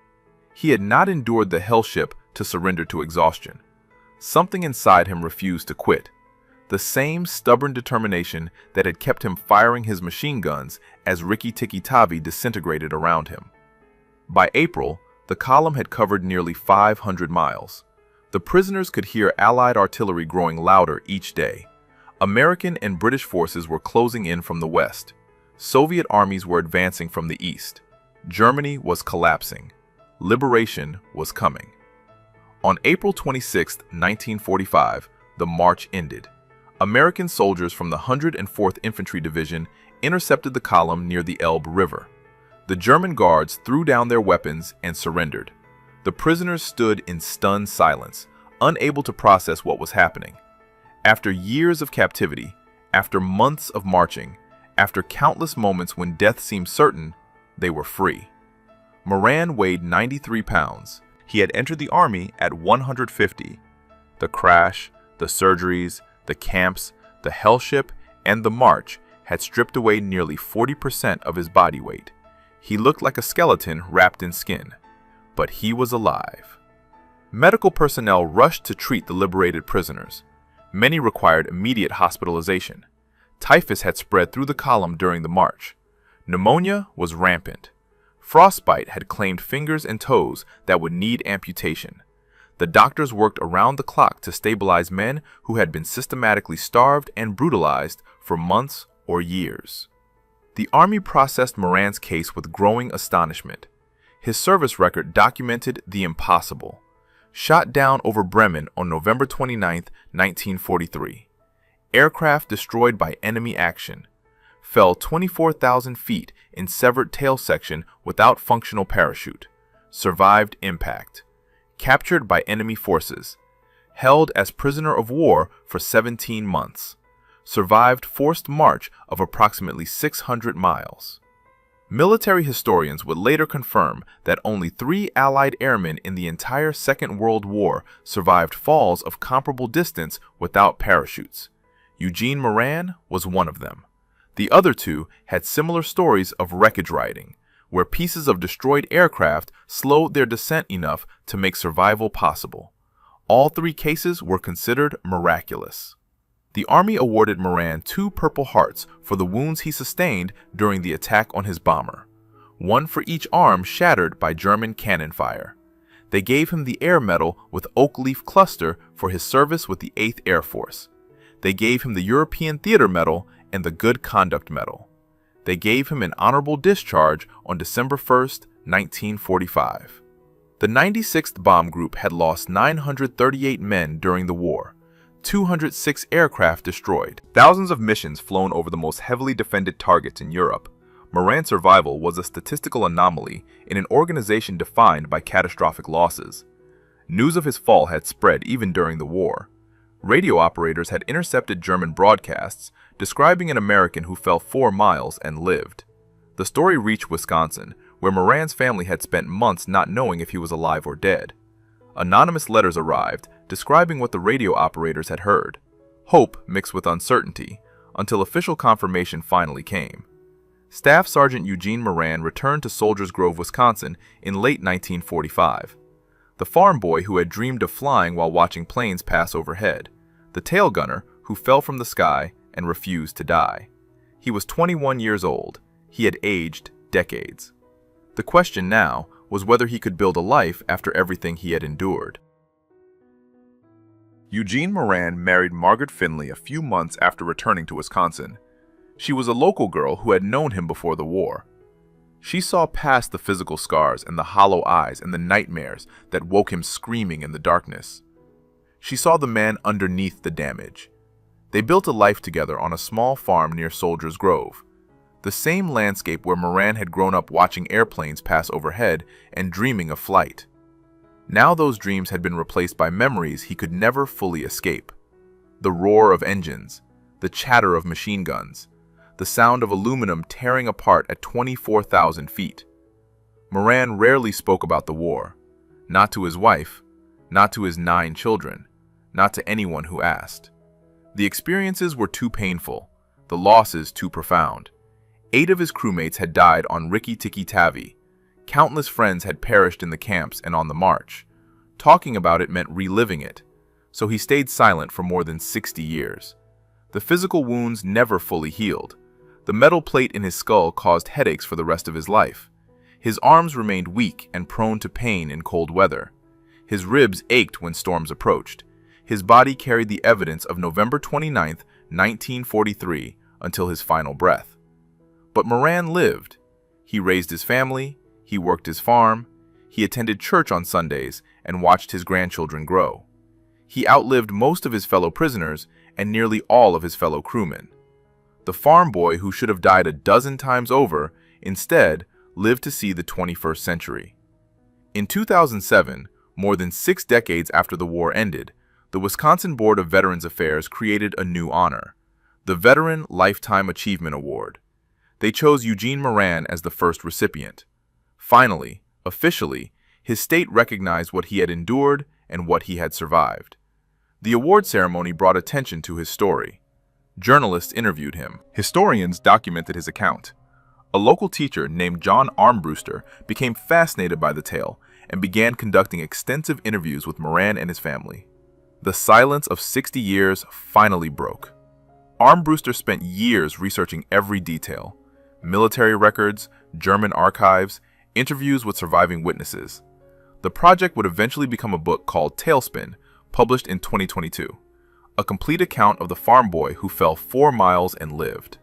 Speaker 1: He had not endured the hellship to surrender to exhaustion. Something inside him refused to quit. The same stubborn determination that had kept him firing his machine guns as Rikki-Tikki-Tavi disintegrated around him. By April, the column had covered nearly 500 miles. The prisoners could hear Allied artillery growing louder each day. American and British forces were closing in from the west. Soviet armies were advancing from the east. Germany was collapsing. Liberation was coming. On April 26, 1945, the march ended. American soldiers from the 104th Infantry Division intercepted the column near the Elbe River. The German guards threw down their weapons and surrendered. The prisoners stood in stunned silence, unable to process what was happening. After years of captivity, after months of marching, after countless moments when death seemed certain, they were free. Moran weighed 93 pounds. He had entered the army at 150. The crash, the surgeries, the camps, the hellship, and the march had stripped away nearly 40% of his body weight. He looked like a skeleton wrapped in skin, but he was alive. Medical personnel rushed to treat the liberated prisoners. Many required immediate hospitalization. Typhus had spread through the column during the march. Pneumonia was rampant. Frostbite had claimed fingers and toes that would need amputation. The doctors worked around the clock to stabilize men who had been systematically starved and brutalized for months or years. The Army processed Moran's case with growing astonishment. His service record documented the impossible. Shot down over Bremen on November 29, 1943. Aircraft destroyed by enemy action. Fell 24,000 feet in severed tail section without functional parachute. Survived impact. Captured by enemy forces. Held as prisoner of war for 17 months. Survived forced march of approximately 600 miles. Military historians would later confirm that only 3 Allied airmen in the entire Second World War survived falls of comparable distance without parachutes. Eugene Moran was one of them. The other 2 had similar stories of wreckage riding, where pieces of destroyed aircraft slowed their descent enough to make survival possible. All 3 cases were considered miraculous. The Army awarded Moran 2 Purple Hearts for the wounds he sustained during the attack on his bomber, 1 for each arm shattered by German cannon fire. They gave him the Air Medal with Oak Leaf Cluster for his service with the 8th Air Force. They gave him the European Theater Medal and the Good Conduct Medal. They gave him an honorable discharge on December 1, 1945. The 96th Bomb Group had lost 938 men during the war. 206 aircraft destroyed. Thousands of missions flown over the most heavily defended targets in Europe. Moran's survival was a statistical anomaly in an organization defined by catastrophic losses. News of his fall had spread even during the war. Radio operators had intercepted German broadcasts describing an American who fell 4 miles and lived. The story reached Wisconsin, where Moran's family had spent months not knowing if he was alive or dead. Anonymous letters arrived describing what the radio operators had heard. Hope mixed with uncertainty, until official confirmation finally came. Staff Sergeant Eugene Moran returned to Soldiers Grove, Wisconsin in late 1945. The farm boy who had dreamed of flying while watching planes pass overhead. The tail gunner who fell from the sky and refused to die. He was 21 years old. He had aged decades. The question now was whether he could build a life after everything he had endured. Eugene Moran married Margaret Finley a few months after returning to Wisconsin. She was a local girl who had known him before the war. She saw past the physical scars and the hollow eyes and the nightmares that woke him screaming in the darkness. She saw the man underneath the damage. They built a life together on a small farm near Soldiers Grove. the same landscape where Moran had grown up watching airplanes pass overhead and dreaming of flight. Now those dreams had been replaced by memories he could never fully escape. The roar of engines, the chatter of machine guns, the sound of aluminum tearing apart at 24,000 feet. Moran rarely spoke about the war, not to his wife, not to his 9 children, not to anyone who asked. The experiences were too painful, the losses too profound. 8 of his crewmates had died on Riki-Tiki-Tavi. Countless friends had perished in the camps and on the march. Talking about it meant reliving it, so he stayed silent for more than 60 years. The physical wounds never fully healed. The metal plate in his skull caused headaches for the rest of his life. His arms remained weak and prone to pain in cold weather. His ribs ached when storms approached. His body carried the evidence of November 29, 1943, until his final breath. But Moran lived. He raised his family, he worked his farm, he attended church on Sundays and watched his grandchildren grow. He outlived most of his fellow prisoners and nearly all of his fellow crewmen. The farm boy who should have died a dozen times over instead lived to see the 21st century. In 2007, more than 6 decades after the war ended, the Wisconsin Board of Veterans Affairs created a new honor, the Veteran Lifetime Achievement Award. They chose Eugene Moran as the first recipient. Finally, officially, his state recognized what he had endured and what he had survived. The award ceremony brought attention to his story. Journalists interviewed him. Historians documented his account. A local teacher named John Armbruster became fascinated by the tale and began conducting extensive interviews with Moran and his family. The silence of 60 years finally broke. Armbruster spent years researching every detail: military records, German archives, interviews with surviving witnesses. The project would eventually become a book called Tailspin, published in 2022, a complete account of the farm boy who fell 4 miles and lived.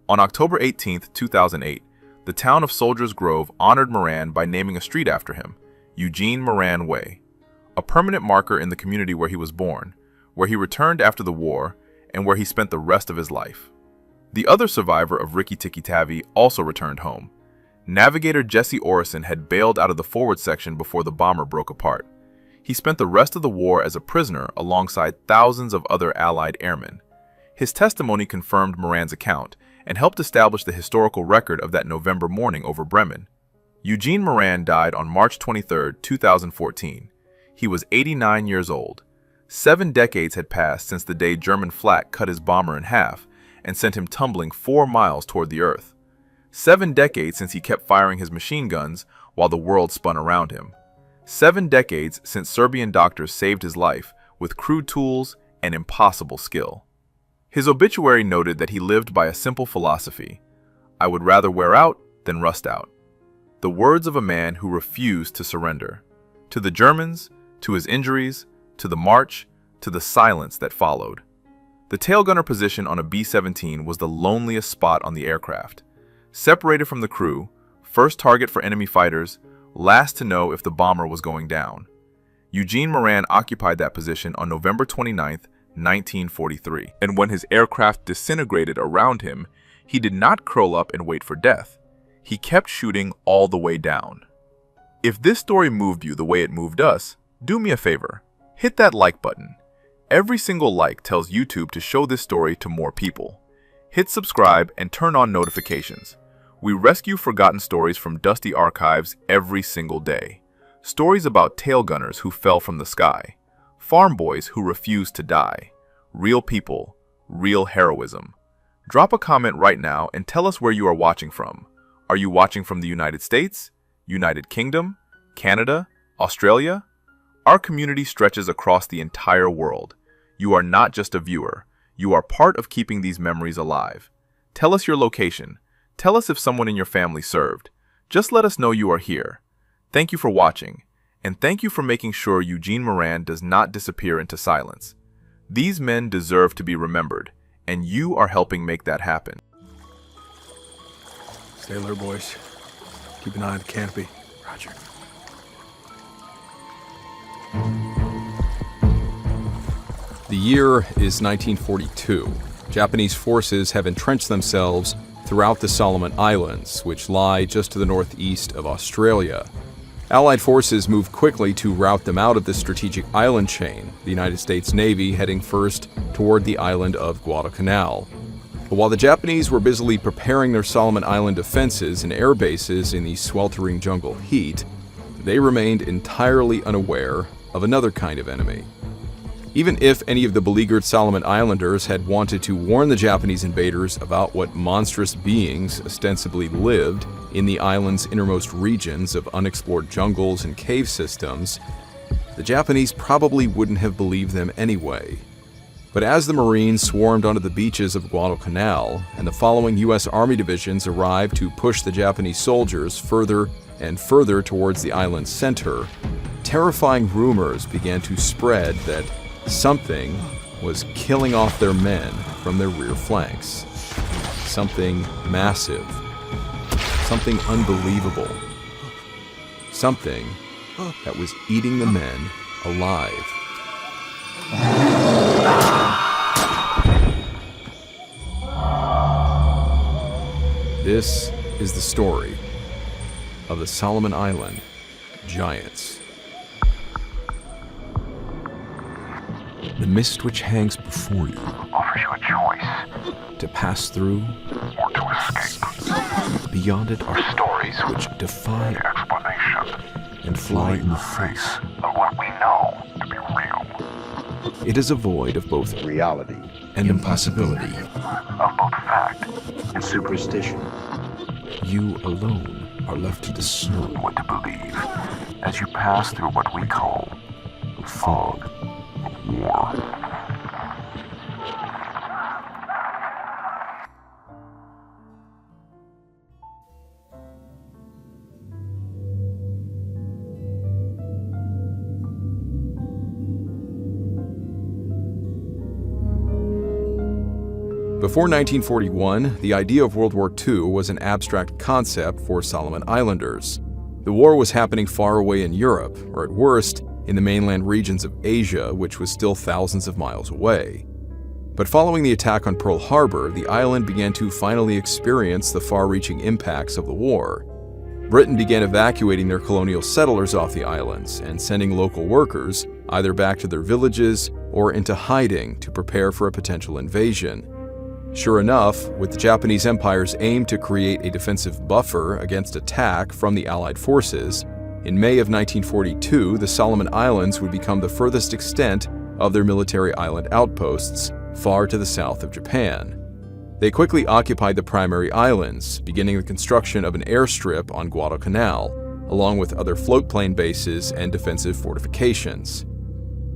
Speaker 1: On October 18, 2008, the town of Soldiers Grove honored Moran by naming a street after him, Eugene Moran Way, a permanent marker in the community where he was born, where he returned after the war, and where he spent the rest of his life. The other survivor of Riki-Tiki-Tavi also returned home. Navigator Jesse Orison had bailed out of the forward section before the bomber broke apart. He spent the rest of the war as a prisoner alongside thousands of other Allied airmen. His testimony confirmed Moran's account and helped establish the historical record of that November morning over Bremen. Eugene Moran died on March 23, 2014. He was 89 years old. 7 decades had passed since the day German flak cut his bomber in half and sent him tumbling 4 miles toward the earth. 7 decades since he kept firing his machine guns while the world spun around him. 7 decades since Serbian doctors saved his life with crude tools and impossible skill. His obituary noted that he lived by a simple philosophy: "I would rather wear out than rust out." The words of a man who refused to surrender. To the Germans, to his injuries, to the march, to the silence that followed. The tail gunner position on a B-17 was the loneliest spot on the aircraft. Separated from the crew, first target for enemy fighters, last to know if the bomber was going down. Eugene Moran occupied that position on November 29, 1943. And when his aircraft disintegrated around him, he did not curl up and wait for death. He kept shooting all the way down. If this story moved you the way it moved us, do me a favor. Hit that like button. Every single like tells YouTube to show this story to more people. Hit subscribe and turn on notifications. We rescue forgotten stories from dusty archives every single day. Stories about tail gunners who fell from the sky. Farm boys who refused to die. Real people, real heroism. Drop a comment right now and tell us where you are watching from. Are you watching from the United States, United Kingdom, Canada, Australia? Our community stretches across the entire world. You are not just a viewer. You are part of keeping these memories alive. Tell us your location. Tell us if someone in your family served. Just let us know you are here. Thank you for watching, and thank you for making sure Eugene Moran does not disappear into silence. These men deserve to be remembered, and you are helping make that happen.
Speaker 2: Stay alert, boys. Keep an eye on the canopy. Roger.
Speaker 3: The year is 1942. Japanese forces have entrenched themselves throughout the Solomon Islands, which lie just to the northeast of Australia. Allied forces moved quickly to rout them out of the strategic island chain, the United States Navy heading first toward the island of Guadalcanal. But while the Japanese were busily preparing their Solomon Island defenses and air bases in the sweltering jungle heat, they remained entirely unaware of another kind of enemy. Even if any of the beleaguered Solomon Islanders had wanted to warn the Japanese invaders about what monstrous beings ostensibly lived in the island's innermost regions of unexplored jungles and cave systems, the Japanese probably wouldn't have believed them anyway. But as the Marines swarmed onto the beaches of Guadalcanal and the following U.S. Army divisions arrived to push the Japanese soldiers further and further towards the island's center, terrifying rumors began to spread that something was killing off their men from their rear flanks. Something massive. Something unbelievable. Something that was eating the men alive. This is the story of the Solomon Island Giants. The mist which hangs before you
Speaker 4: offers you a choice
Speaker 3: to pass through
Speaker 4: or to escape.
Speaker 3: Beyond it are
Speaker 4: Stories
Speaker 3: which defy
Speaker 4: the explanation
Speaker 3: and fly in the face.
Speaker 4: of what we know to be real,
Speaker 3: It is a void of both
Speaker 5: reality
Speaker 3: and impossibility.
Speaker 4: of both fact
Speaker 5: and superstition.
Speaker 3: You alone are left to discern
Speaker 4: what to believe as you pass through what we call the fog of war.
Speaker 3: Before 1941, the idea of World War II was an abstract concept for Solomon Islanders. The war was happening far away in Europe, or at worst, in the mainland regions of Asia, which was still thousands of miles away. But following the attack on Pearl Harbor, the island began to finally experience the far-reaching impacts of the war. Britain began evacuating their colonial settlers off the islands and sending local workers either back to their villages or into hiding to prepare for a potential invasion. Sure enough, with the Japanese Empire's aim to create a defensive buffer against attack from the Allied forces, in May of 1942, the Solomon Islands would become the furthest extent of their military island outposts, far to the south of Japan. They quickly occupied the primary islands, beginning the construction of an airstrip on Guadalcanal, along with other floatplane bases and defensive fortifications.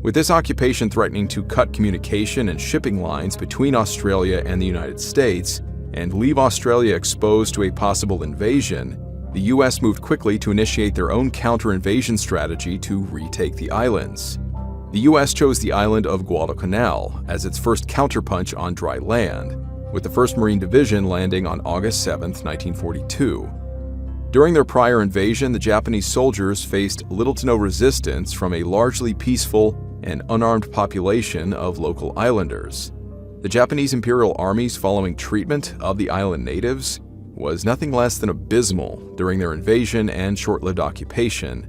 Speaker 3: With this occupation threatening to cut communication and shipping lines between Australia and the United States, and leave Australia exposed to a possible invasion, the US moved quickly to initiate their own counter-invasion strategy to retake the islands. The US chose the island of Guadalcanal as its first counterpunch on dry land, with the 1st Marine Division landing on August 7, 1942. During their prior invasion, the Japanese soldiers faced little to no resistance from a largely peaceful and unarmed population of local islanders. The Japanese Imperial Army's following treatment of the island natives was nothing less than abysmal during their invasion and short-lived occupation.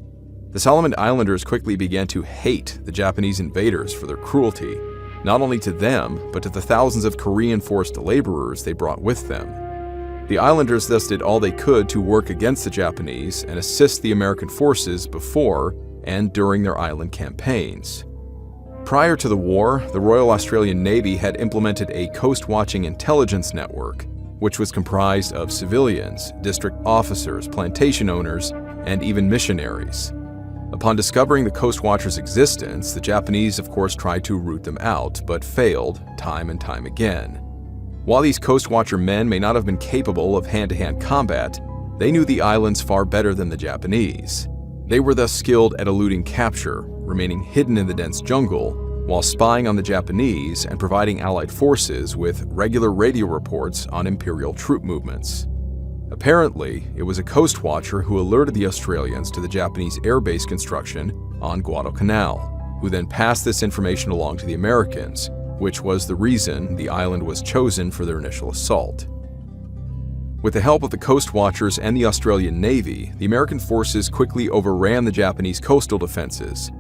Speaker 3: The Solomon Islanders quickly began to hate the Japanese invaders for their cruelty, not only to them, but to the thousands of Korean forced laborers they brought with them. The islanders thus did all they could to work against the Japanese and assist the American forces before and during their island campaigns. Prior to the war, the Royal Australian Navy had implemented a coast-watching intelligence network, which was comprised of civilians, district officers, plantation owners, and even missionaries. Upon discovering the Coast Watchers' existence, the Japanese of course tried to root them out, but failed time and time again. While these Coast Watcher men may not have been capable of hand-to-hand combat, they knew the islands far better than the Japanese. They were thus skilled at eluding capture, remaining hidden in the dense jungle, while spying on the Japanese and providing Allied forces with regular radio reports on Imperial troop movements. Apparently, it was a Coast Watcher who alerted the Australians to the Japanese airbase construction on Guadalcanal, who then passed this information along to the Americans, which was the reason the island was chosen for their initial assault. With the help of the Coast Watchers and the Australian Navy, the American forces quickly overran the Japanese coastal defenses.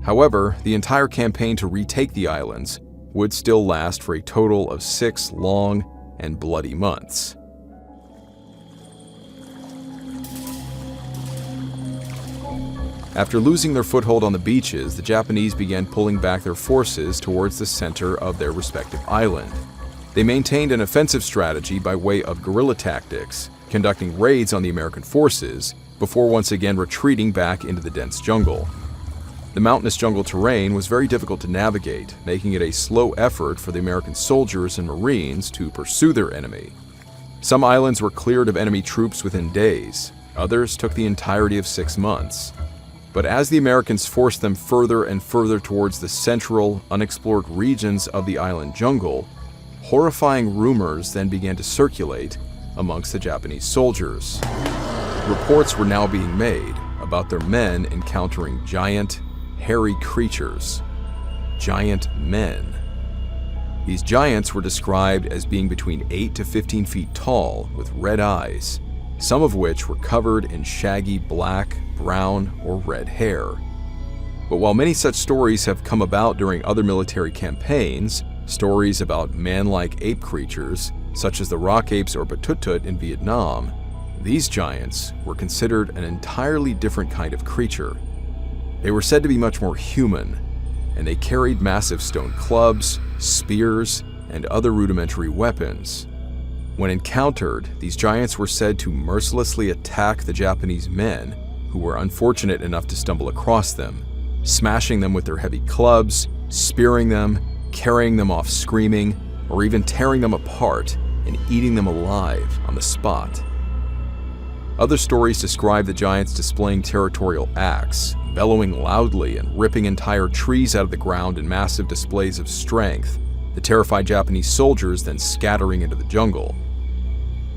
Speaker 3: However, the entire campaign to retake the islands would still last for a total of 6 long and bloody months. After losing their foothold on the beaches, the Japanese began pulling back their forces towards the center of their respective island. They maintained an offensive strategy by way of guerrilla tactics, conducting raids on the American forces before once again retreating back into the dense jungle. The mountainous jungle terrain was very difficult to navigate, making it a slow effort for the American soldiers and Marines to pursue their enemy. Some islands were cleared of enemy troops within days, others took the entirety of 6 months. But as the Americans forced them further and further towards the central, unexplored regions of the island jungle, horrifying rumors then began to circulate amongst the Japanese soldiers. Reports were now being made about their men encountering giant, hairy creatures. Giant men. These giants were described as being between 8 to 15 feet tall with red eyes, some of which were covered in shaggy black, brown, or red hair. But while many such stories have come about during other military campaigns, stories about man-like ape creatures, such as the rock apes or Batutut in Vietnam, these giants were considered an entirely different kind of creature. They were said to be much more human, and they carried massive stone clubs, spears, and other rudimentary weapons. When encountered, these giants were said to mercilessly attack the Japanese men who were unfortunate enough to stumble across them, smashing them with their heavy clubs, spearing them, carrying them off screaming, or even tearing them apart and eating them alive on the spot. Other stories describe the giants displaying territorial acts, bellowing loudly and ripping entire trees out of the ground in massive displays of strength, the terrified Japanese soldiers then scattering into the jungle.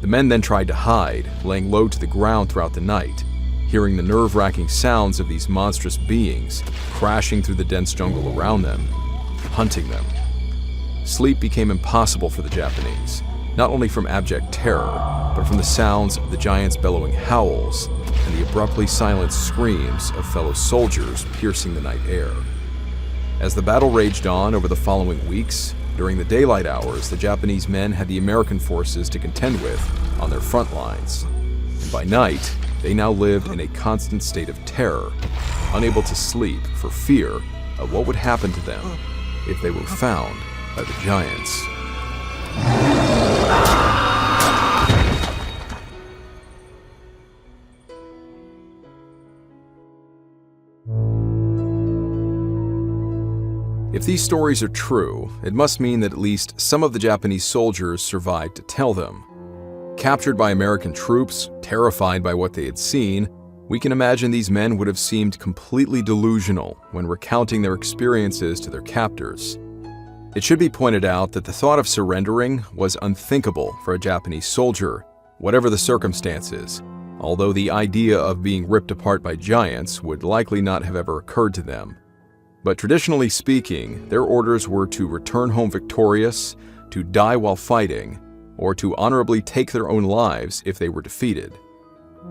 Speaker 3: The men then tried to hide, laying low to the ground throughout the night, hearing the nerve-wracking sounds of these monstrous beings crashing through the dense jungle around them, hunting them. Sleep became impossible for the Japanese, not only from abject terror, but from the sounds of the giants' bellowing howls and the abruptly silent screams of fellow soldiers piercing the night air. As the battle raged on over the following weeks, during the daylight hours, the Japanese men had the American forces to contend with on their front lines. And by night, they now lived in a constant state of terror, unable to sleep for fear of what would happen to them if they were found by the giants. If these stories are true, it must mean that at least some of the Japanese soldiers survived to tell them. Captured by American troops, terrified by what they had seen, we can imagine these men would have seemed completely delusional when recounting their experiences to their captors. It should be pointed out that the thought of surrendering was unthinkable for a Japanese soldier, whatever the circumstances, although the idea of being ripped apart by giants would likely not have ever occurred to them. But traditionally speaking, their orders were to return home victorious, to die while fighting, or to honorably take their own lives if they were defeated.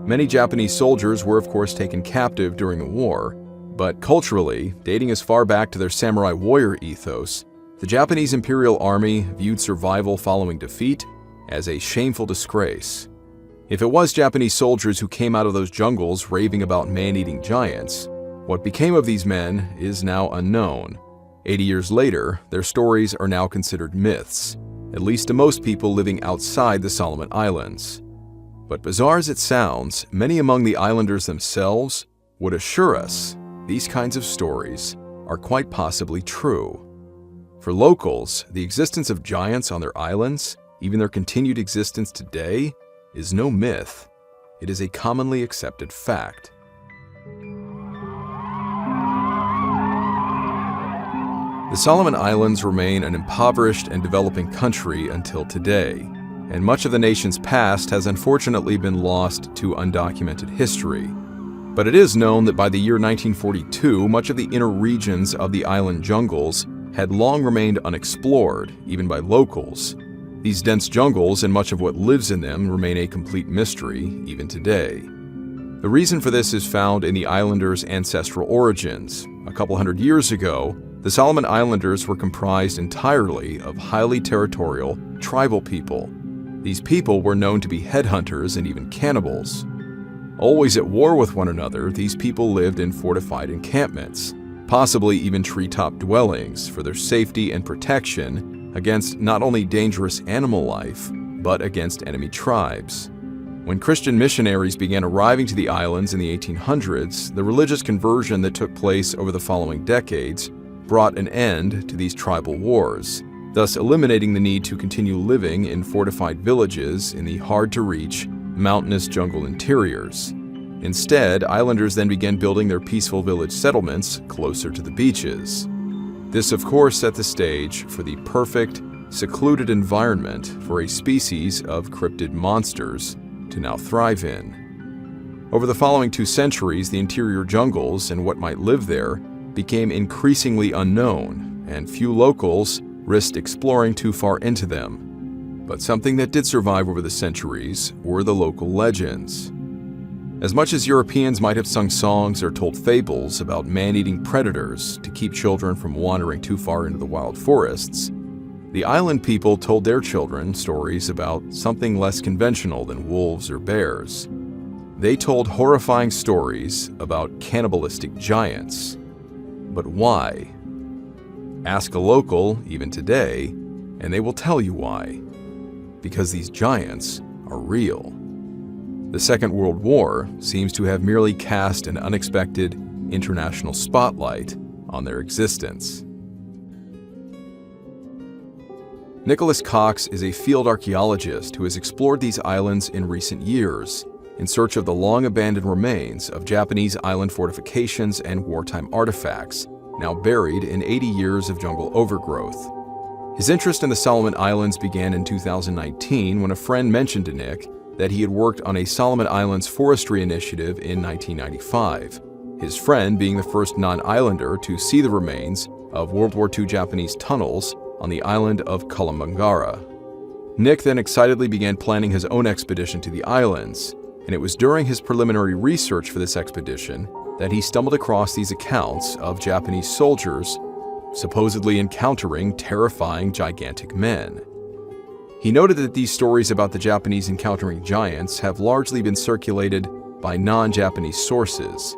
Speaker 3: Many Japanese soldiers were of course taken captive during the war, but culturally, dating as far back to their samurai warrior ethos, the Japanese Imperial Army viewed survival following defeat as a shameful disgrace. If it was Japanese soldiers who came out of those jungles raving about man-eating giants, what became of these men is now unknown. 80 years later, their stories are now considered myths, at least to most people living outside the Solomon Islands. But bizarre as it sounds, many among the islanders themselves would assure us these kinds of stories are quite possibly true. For locals, the existence of giants on their islands, even their continued existence today, is no myth. It is a commonly accepted fact. The Solomon Islands remain an impoverished and developing country until today, and much of the nation's past has unfortunately been lost to undocumented history. But it is known that by the year 1942, much of the inner regions of the island jungles had long remained unexplored, even by locals. These dense jungles and much of what lives in them remain a complete mystery even today. The reason for this is found in the islanders' ancestral origins. A couple hundred years ago, the Solomon Islanders were comprised entirely of highly territorial, tribal people. These people were known to be headhunters and even cannibals. Always at war with one another, these people lived in fortified encampments, possibly even treetop dwellings, for their safety and protection against not only dangerous animal life, but against enemy tribes. When Christian missionaries began arriving to the islands in the 1800s, the religious conversion that took place over the following decades brought an end to these tribal wars, thus eliminating the need to continue living in fortified villages in the hard-to-reach, mountainous jungle interiors. Instead, islanders then began building their peaceful village settlements closer to the beaches. This, of course, set the stage for the perfect, secluded environment for a species of cryptid monsters to now thrive in. Over the following 2 centuries, the interior jungles and what might live there became increasingly unknown, and few locals risked exploring too far into them. But something that did survive over the centuries were the local legends. As much as Europeans might have sung songs or told fables about man-eating predators to keep children from wandering too far into the wild forests, the island people told their children stories about something less conventional than wolves or bears. They told horrifying stories about cannibalistic giants. But why? Ask a local, even today, and they will tell you why. Because these giants are real. The Second World War seems to have merely cast an unexpected international spotlight on their existence. Nicholas Cox is a field archaeologist who has explored these islands in recent years in search of the long-abandoned remains of Japanese island fortifications and wartime artifacts, now buried in 80 years of jungle overgrowth. His interest in the Solomon Islands began in 2019 when a friend mentioned to Nick that he had worked on a Solomon Islands forestry initiative in 1995, his friend being the first non-islander to see the remains of World War II Japanese tunnels on the island of Kalamangara. Nick then excitedly began planning his own expedition to the islands, and it was during his preliminary research for this expedition that he stumbled across these accounts of Japanese soldiers supposedly encountering terrifying gigantic men. He noted that these stories about the Japanese encountering giants have largely been circulated by non-Japanese sources.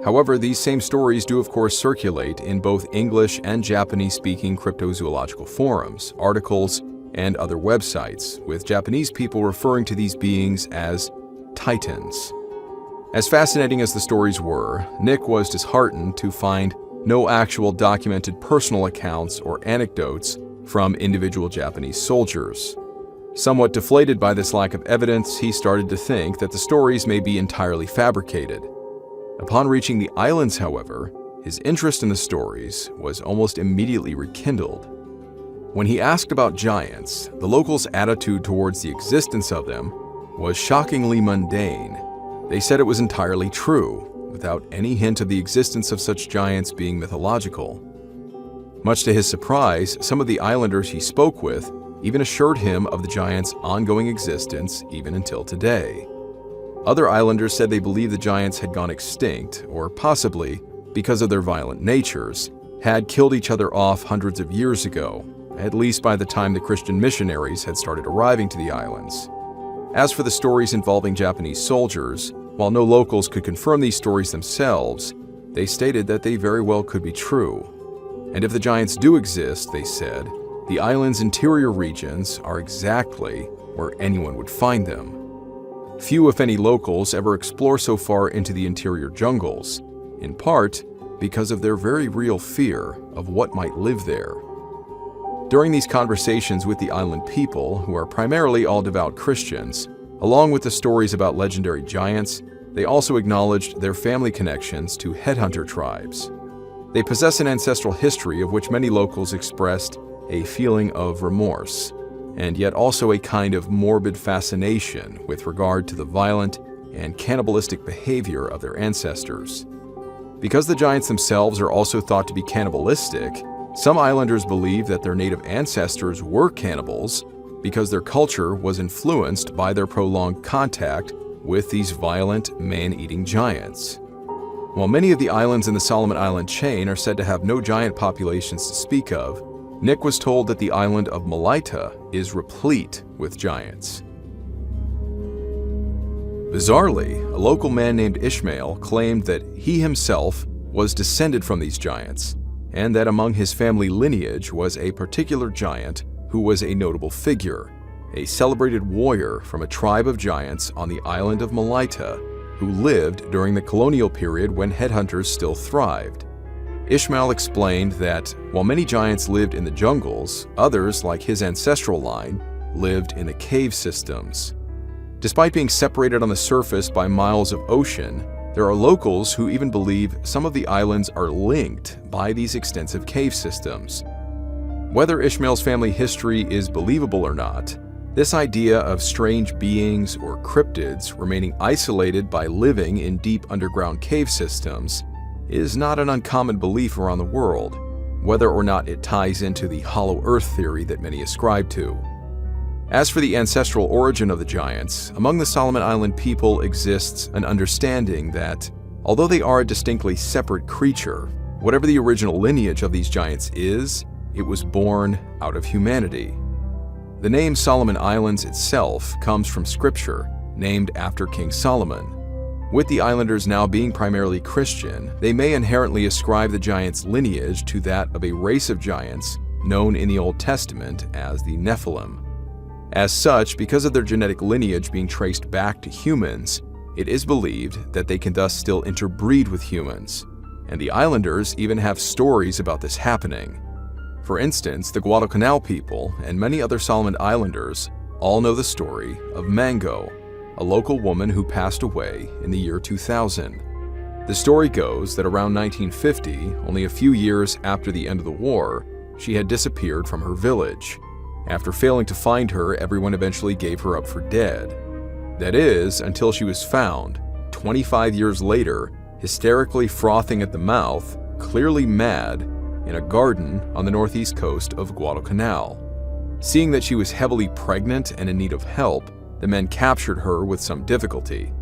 Speaker 3: However, these same stories do of course circulate in both English and Japanese-speaking cryptozoological forums, articles, and other websites, with Japanese people referring to these beings as titans. As fascinating as the stories were, Nick was disheartened to find no actual documented personal accounts or anecdotes from individual Japanese soldiers. Somewhat deflated by this lack of evidence, he started to think that the stories may be entirely fabricated. Upon reaching the islands, however, his interest in the stories was almost immediately rekindled. When he asked about giants, the locals' attitude towards the existence of them was shockingly mundane. They said it was entirely true, without any hint of the existence of such giants being mythological. Much to his surprise, some of the islanders he spoke with even assured him of the giants' ongoing existence even until today. Other islanders said they believed the giants had gone extinct, or possibly, because of their violent natures, had killed each other off hundreds of years ago, at least by the time the Christian missionaries had started arriving to the islands. As for the stories involving Japanese soldiers, while no locals could confirm these stories themselves, they stated that they very well could be true. And if the giants do exist, they said, the island's interior regions are exactly where anyone would find them. Few, if any, locals ever explore so far into the interior jungles, in part because of their very real fear of what might live there. During these conversations with the island people, who are primarily all devout Christians, along with the stories about legendary giants, they also acknowledged their family connections to headhunter tribes. They possess an ancestral history of which many locals expressed a feeling of remorse, and yet also a kind of morbid fascination with regard to the violent and cannibalistic behavior of their ancestors. Because the giants themselves are also thought to be cannibalistic, some islanders believe that their native ancestors were cannibals, because their culture was influenced by their prolonged contact with these violent, man-eating giants. While many of the islands in the Solomon Island chain are said to have no giant populations to speak of, Nick was told that the island of Malaita is replete with giants. Bizarrely, a local man named Ishmael claimed that he himself was descended from these giants, and that among his family lineage was a particular giant who was a notable figure, a celebrated warrior from a tribe of giants on the island of Malaita who lived during the colonial period when headhunters still thrived. Ishmael explained that while many giants lived in the jungles, others, like his ancestral line, lived in the cave systems. Despite being separated on the surface by miles of ocean, there are locals who even believe some of the islands are linked by these extensive cave systems. Whether Ishmael's family history is believable or not, this idea of strange beings or cryptids remaining isolated by living in deep underground cave systems is not an uncommon belief around the world, whether or not it ties into the hollow earth theory that many ascribe to. As for the ancestral origin of the giants, among the Solomon Island people exists an understanding that, although they are a distinctly separate creature, whatever the original lineage of these giants is, it was born out of humanity. The name Solomon Islands itself comes from scripture, named after King Solomon. With the islanders now being primarily Christian, they may inherently ascribe the giants' lineage to that of a race of giants known in the Old Testament as the Nephilim. As such, because of their genetic lineage being traced back to humans, it is believed that they can thus still interbreed with humans, and the islanders even have stories about this happening. For instance, the Guadalcanal people and many other Solomon Islanders all know the story of Mango, a local woman who passed away in the year 2000. The story goes that around 1950, only a few years after the end of the war, she had disappeared from her village. After failing to find her, everyone eventually gave her up for dead. That is, until she was found, 25 years later, hysterically frothing at the mouth, clearly mad, in a garden on the northeast coast of Guadalcanal. Seeing that she was heavily pregnant and in need of help, the men captured her with some difficulty.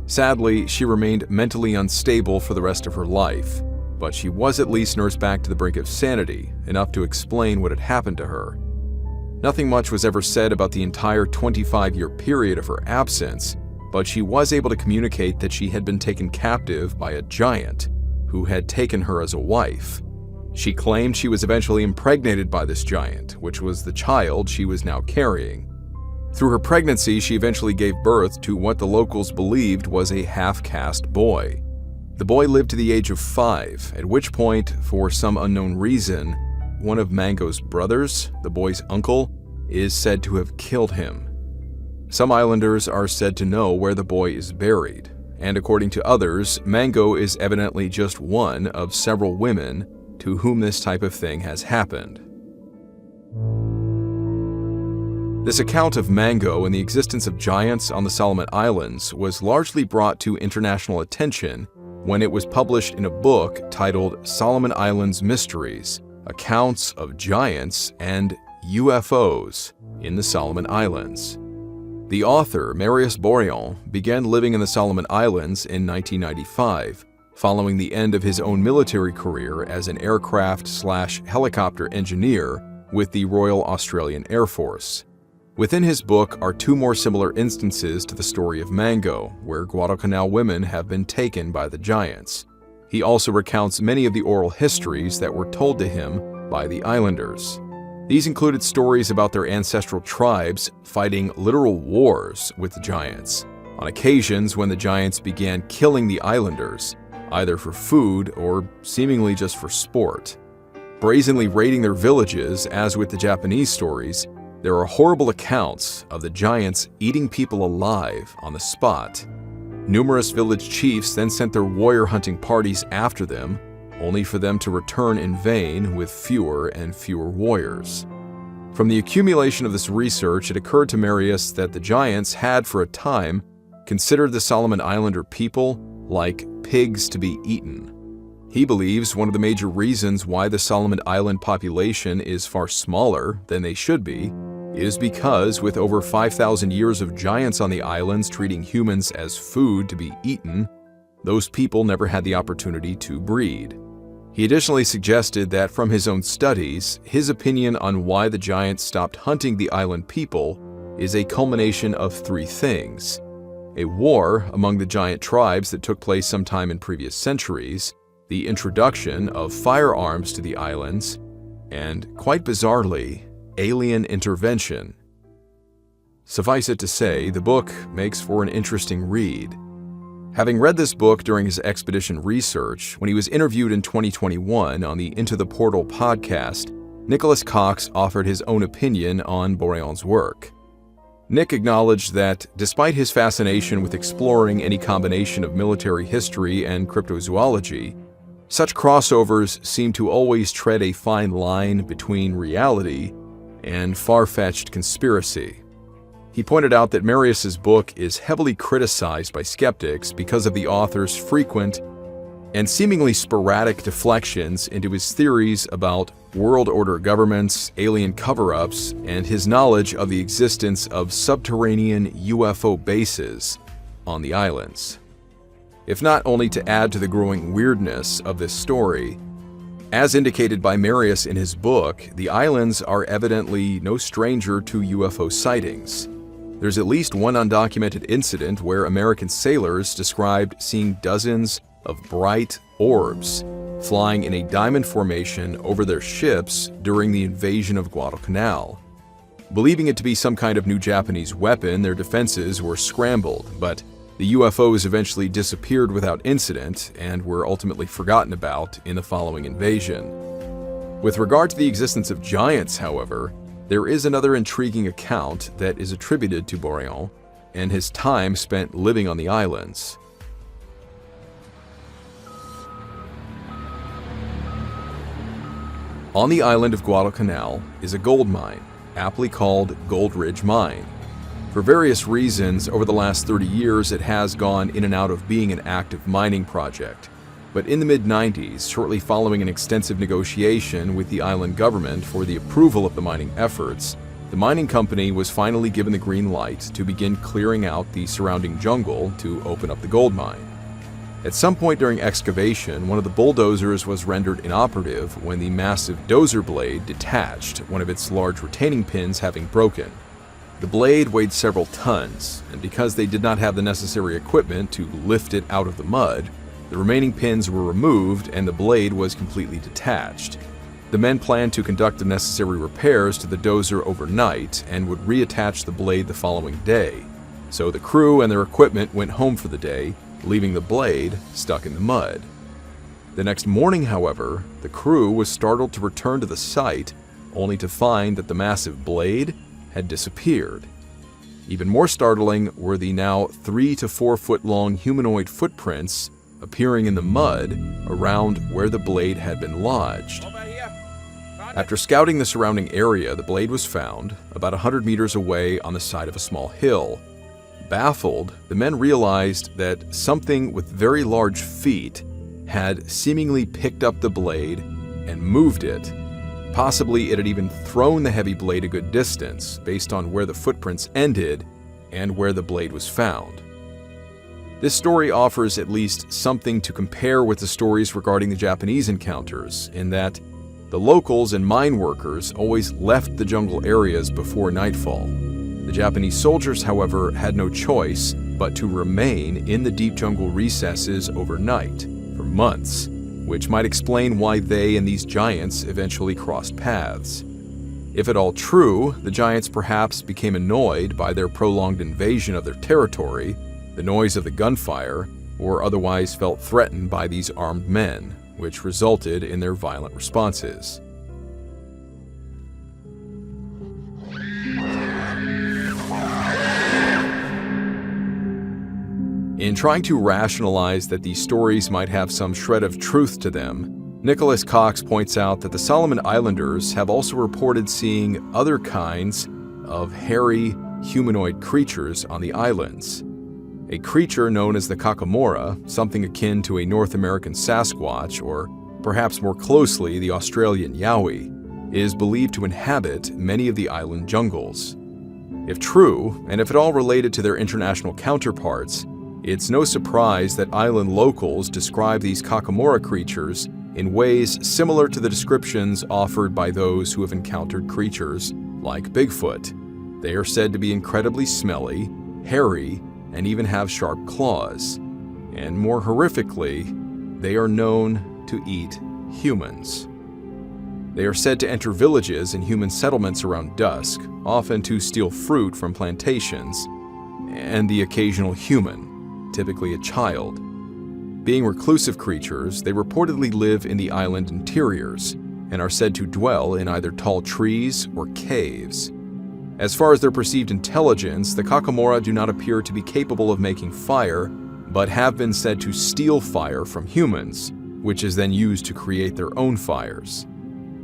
Speaker 3: Sadly, she remained mentally unstable for the rest of her life, but she was at least nursed back to the brink of sanity, enough to explain what had happened to her. Nothing much was ever said about the entire 25-year period of her absence, but she was able to communicate that she had been taken captive by a giant who had taken her as a wife. She claimed she was eventually impregnated by this giant, which was the child she was now carrying. Through her pregnancy, she eventually gave birth to what the locals believed was a half-caste boy. The boy lived to the age of 5, at which point, for some unknown reason, one of Mango's brothers, the boy's uncle, is said to have killed him. Some islanders are said to know where the boy is buried, and according to others, Mango is evidently just one of several women to whom this type of thing has happened. This account of Mango and the existence of giants on the Solomon Islands was largely brought to international attention when it was published in a book titled Solomon Islands Mysteries: Accounts of Giants and UFOs in the Solomon Islands. The author, Marius Bourrion, began living in the Solomon Islands in 1995, following the end of his own military career as an aircraft/helicopter engineer with the Royal Australian Air Force. Within his book are 2 more similar instances to the story of Mango, where Guadalcanal women have been taken by the giants. He also recounts many of the oral histories that were told to him by the islanders. These included stories about their ancestral tribes fighting literal wars with the giants, on occasions when the giants began killing the islanders, either for food or seemingly just for sport. Brazenly raiding their villages, as with the Japanese stories, there are horrible accounts of the giants eating people alive on the spot. Numerous village chiefs then sent their warrior hunting parties after them, only for them to return in vain with fewer and fewer warriors. From the accumulation of this research, it occurred to Marius that the giants had, for a time, considered the Solomon Islander people like pigs to be eaten. He believes one of the major reasons why the Solomon Island population is far smaller than they should be It is because, with over 5,000 years of giants on the islands treating humans as food to be eaten, those people never had the opportunity to breed. He additionally suggested that from his own studies, his opinion on why the giants stopped hunting the island people is a culmination of three things: a war among the giant tribes that took place sometime in previous centuries, the introduction of firearms to the islands, and, quite bizarrely, alien intervention. Suffice it to say, the book makes for an interesting read. Having read this book during his expedition research, when he was interviewed in 2021 on the Into the Portal podcast, Nicholas Cox offered his own opinion on Bourion's work. Nick acknowledged that, despite his fascination with exploring any combination of military history and cryptozoology, such crossovers seem to always tread a fine line between reality and far-fetched conspiracy. He pointed out that Marius's book is heavily criticized by skeptics because of the author's frequent and seemingly sporadic deflections into his theories about world order governments, alien cover-ups, and his knowledge of the existence of subterranean UFO bases on the islands. If not only to add to the growing weirdness of this story, as indicated by Marius in his book, the islands are evidently no stranger to UFO sightings. There's at least one undocumented incident where American sailors described seeing dozens of bright orbs flying in a diamond formation over their ships during the invasion of Guadalcanal. Believing it to be some kind of new Japanese weapon, their defenses were scrambled, but the UFOs eventually disappeared without incident and were ultimately forgotten about in the following invasion. With regard to the existence of giants, however, there is another intriguing account that is attributed to Bourion and his time spent living on the islands. On the island of Guadalcanal is a gold mine, aptly called Gold Ridge Mine. For various reasons, over the last 30 years, it has gone in and out of being an active mining project. But in the mid-90s, shortly following an extensive negotiation with the island government for the approval of the mining efforts, the mining company was finally given the green light to begin clearing out the surrounding jungle to open up the gold mine. At some point during excavation, one of the bulldozers was rendered inoperative when the massive dozer blade detached, one of its large retaining pins having broken. The blade weighed several tons, and because they did not have the necessary equipment to lift it out of the mud, the remaining pins were removed and the blade was completely detached. The men planned to conduct the necessary repairs to the dozer overnight and would reattach the blade the following day. So the crew and their equipment went home for the day, leaving the blade stuck in the mud. The next morning, however, the crew was startled to return to the site only to find that the massive blade had disappeared. Even more startling were the now 3 to 4 foot long humanoid footprints appearing in the mud around where the blade had been lodged. After scouting the surrounding area, the blade was found about 100 meters away on the side of a small hill. Baffled, the men realized that something with very large feet had seemingly picked up the blade and moved it. Possibly it had even thrown the heavy blade a good distance based on where the footprints ended and where the blade was found. This story offers at least something to compare with the stories regarding the Japanese encounters, in that the locals and mine workers always left the jungle areas before nightfall. The Japanese soldiers, however, had no choice but to remain in the deep jungle recesses overnight for months, which might explain why they and these giants eventually crossed paths. If at all true, the giants perhaps became annoyed by their prolonged invasion of their territory, the noise of the gunfire, or otherwise felt threatened by these armed men, which resulted in their violent responses. In trying to rationalize that these stories might have some shred of truth to them, Nicholas Cox points out that the Solomon Islanders have also reported seeing other kinds of hairy, humanoid creatures on the islands. A creature known as the Kakamora, something akin to a North American Sasquatch, or perhaps more closely the Australian Yowie, is believed to inhabit many of the island jungles. If true, and if at all related to their international counterparts, it's no surprise that island locals describe these Kakamora creatures in ways similar to the descriptions offered by those who have encountered creatures like Bigfoot. They are said to be incredibly smelly, hairy, and even have sharp claws. And more horrifically, they are known to eat humans. They are said to enter villages and human settlements around dusk, often to steal fruit from plantations, and the occasional human, typically a child. Being reclusive creatures, they reportedly live in the island interiors and are said to dwell in either tall trees or caves. As far as their perceived intelligence, the Kakamora do not appear to be capable of making fire, but have been said to steal fire from humans, which is then used to create their own fires.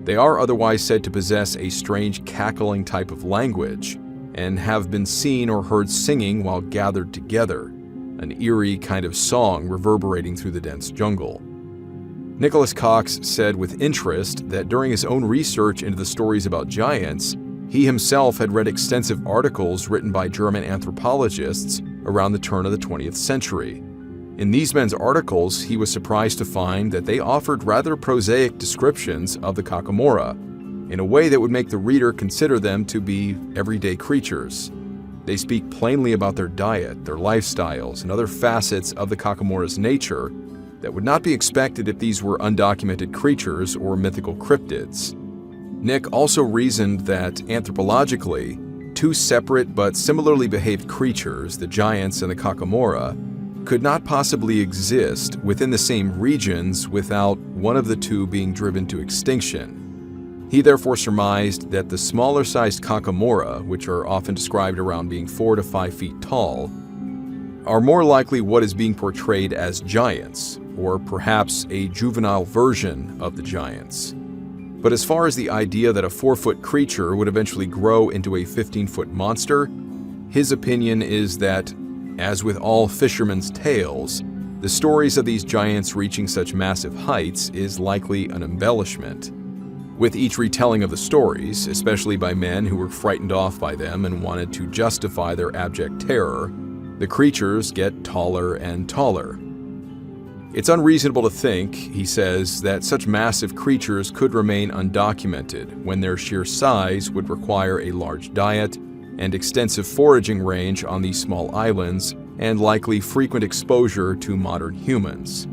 Speaker 3: They are otherwise said to possess a strange cackling type of language and have been seen or heard singing while gathered together, an eerie kind of song reverberating through the dense jungle. Nicholas Cox said with interest that during his own research into the stories about giants, he himself had read extensive articles written by German anthropologists around the turn of the 20th century. In these men's articles, he was surprised to find that they offered rather prosaic descriptions of the Kakamora, in a way that would make the reader consider them to be everyday creatures. They speak plainly about their diet, their lifestyles, and other facets of the Kakamora's nature that would not be expected if these were undocumented creatures or mythical cryptids. Nick also reasoned that, anthropologically, two separate but similarly behaved creatures, the giants and the Kakamora, could not possibly exist within the same regions without one of the two being driven to extinction. He therefore surmised that the smaller-sized Kakamora, which are often described around being 4 to 5 feet tall, are more likely what is being portrayed as giants, or perhaps a juvenile version of the giants. But as far as the idea that a 4-foot creature would eventually grow into a 15-foot monster, his opinion is that, as with all fishermen's tales, the stories of these giants reaching such massive heights is likely an embellishment. With each retelling of the stories, especially by men who were frightened off by them and wanted to justify their abject terror, the creatures get taller and taller. It's unreasonable to think, he says, that such massive creatures could remain undocumented when their sheer size would require a large diet and extensive foraging range on these small islands, and likely frequent exposure to modern humans.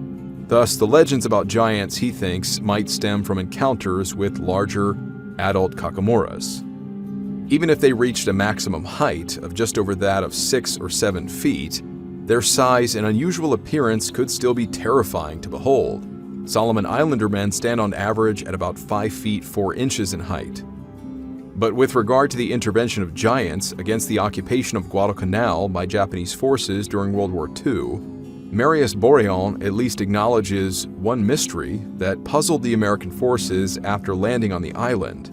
Speaker 3: Thus, the legends about giants, he thinks, might stem from encounters with larger, adult Kakamoras. Even if they reached a maximum height of just over that of 6 or 7 feet, their size and unusual appearance could still be terrifying to behold. Solomon Islander men stand on average at about 5 feet 4 inches in height. But with regard to the intervention of giants against the occupation of Guadalcanal by Japanese forces during World War II, Marius Bourrion at least acknowledges one mystery that puzzled the American forces after landing on the island.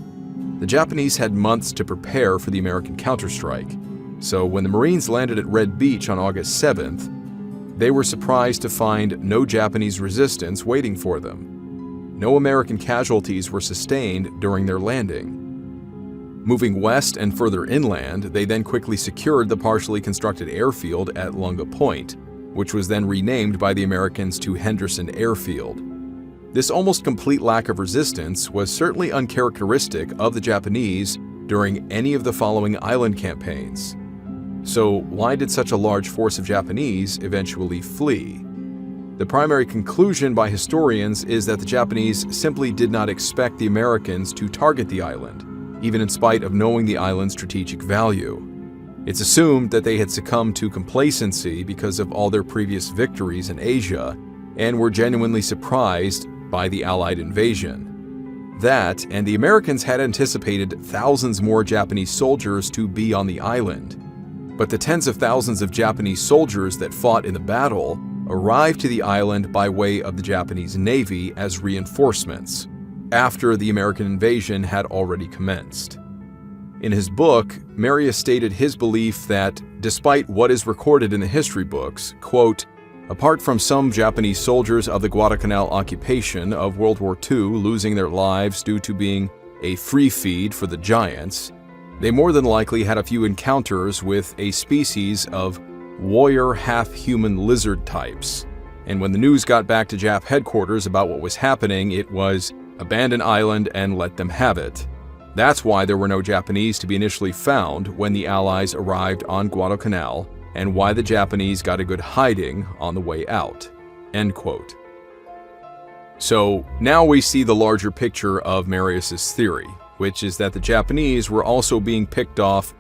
Speaker 3: The Japanese had months to prepare for the American counterstrike, so when the Marines landed at Red Beach on August 7th, they were surprised to find no Japanese resistance waiting for them. No American casualties were sustained during their landing. Moving west and further inland, they then quickly secured the partially constructed airfield at Lunga Point, which was then renamed by the Americans to Henderson Airfield. This almost complete lack of resistance was certainly uncharacteristic of the Japanese during any of the following island campaigns. So why did such a large force of Japanese eventually flee? The primary conclusion by historians is that the Japanese simply did not expect the Americans to target the island, even in spite of knowing the island's strategic value. It's assumed that they had succumbed to complacency because of all their previous victories in Asia and were genuinely surprised by the Allied invasion. That, and the Americans had anticipated thousands more Japanese soldiers to be on the island. But the tens of thousands of Japanese soldiers that fought in the battle arrived to the island by way of the Japanese Navy as reinforcements, after the American invasion had already commenced. In his book, Marius stated his belief that, despite what is recorded in the history books, quote, apart from some Japanese soldiers of the Guadalcanal occupation of World War II losing their lives due to being a free feed for the giants, they more than likely had a few encounters with a species of warrior half-human lizard types. And when the news got back to Jap headquarters about what was happening, it was abandon island and let them have it. That's why there were no Japanese to be initially found when the Allies arrived on Guadalcanal, and why the Japanese got a good hiding on the way out." End quote. So now we see the larger picture of Marius's theory, which is that the Japanese were also being picked off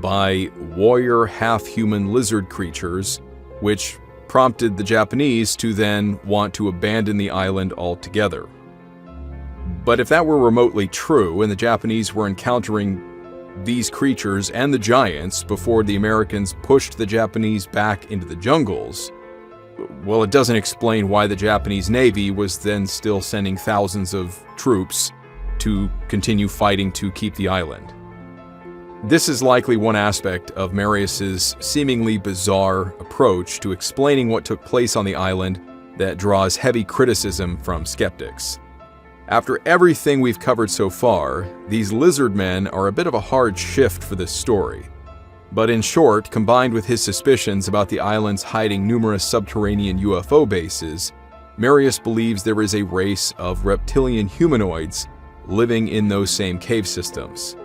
Speaker 3: by warrior half-human lizard creatures, which prompted the Japanese to then want to abandon the island altogether. But if that were remotely true, and the Japanese were encountering these creatures and the giants before the Americans pushed the Japanese back into the jungles, well, it doesn't explain why the Japanese Navy was then still sending thousands of troops to continue fighting to keep the island. This is likely one aspect of Marius's seemingly bizarre approach to explaining what took place on the island that draws heavy criticism from skeptics. After everything we've covered so far, these lizard men are a bit of a hard shift for this story. But in short, combined with his suspicions about the islands hiding numerous subterranean UFO bases, Marius believes there is a race of reptilian humanoids living in those same cave systems.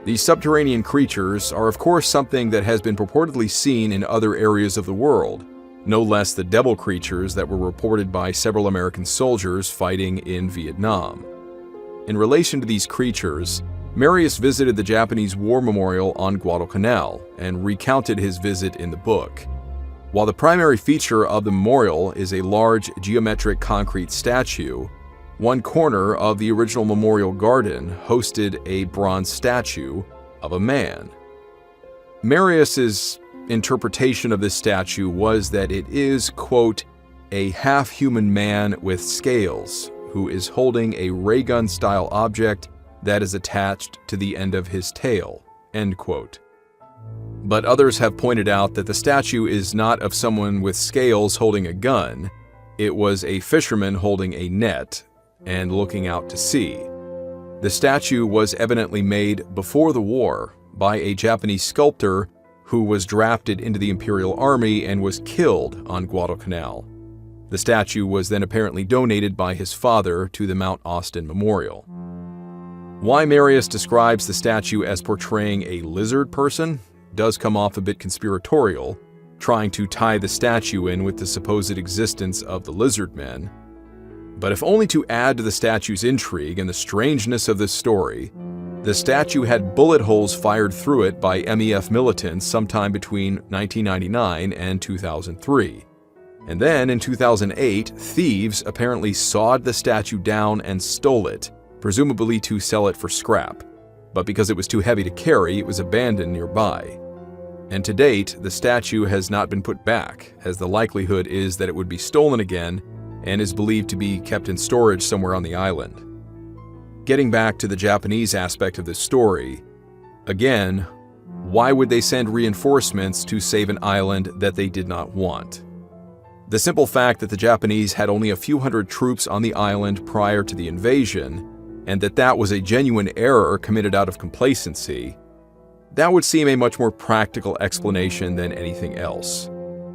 Speaker 3: These subterranean creatures are of course something that has been purportedly seen in other areas of the world, no less the devil creatures that were reported by several American soldiers fighting in Vietnam. In relation to these creatures, Marius visited the Japanese War Memorial on Guadalcanal and recounted his visit in the book. While the primary feature of the memorial is a large geometric concrete statue, one corner of the original memorial garden hosted a bronze statue of a man. Marius's interpretation of this statue was that it is, quote, a half-human man with scales who is holding a ray gun-style object that is attached to the end of his tail, end quote. But others have pointed out that the statue is not of someone with scales holding a gun. It was a fisherman holding a net and looking out to sea. The statue was evidently made before the war by a Japanese sculptor who was drafted into the Imperial Army and was killed on Guadalcanal. The statue was then apparently donated by his father to the Mount Austin Memorial. Why Marius describes the statue as portraying a lizard person does come off a bit conspiratorial, trying to tie the statue in with the supposed existence of the lizard men. But if only to add to the statue's intrigue and the strangeness of this story, the statue had bullet holes fired through it by MEF militants sometime between 1999 and 2003. And then in 2008, thieves apparently sawed the statue down and stole it, presumably to sell it for scrap. But because it was too heavy to carry, it was abandoned nearby. And to date, the statue has not been put back, as the likelihood is that it would be stolen again and is believed to be kept in storage somewhere on the island. Getting back to the Japanese aspect of this story, again, why would they send reinforcements to save an island that they did not want? The simple fact that the Japanese had only a few hundred troops on the island prior to the invasion, and that was a genuine error committed out of complacency, that would seem a much more practical explanation than anything else.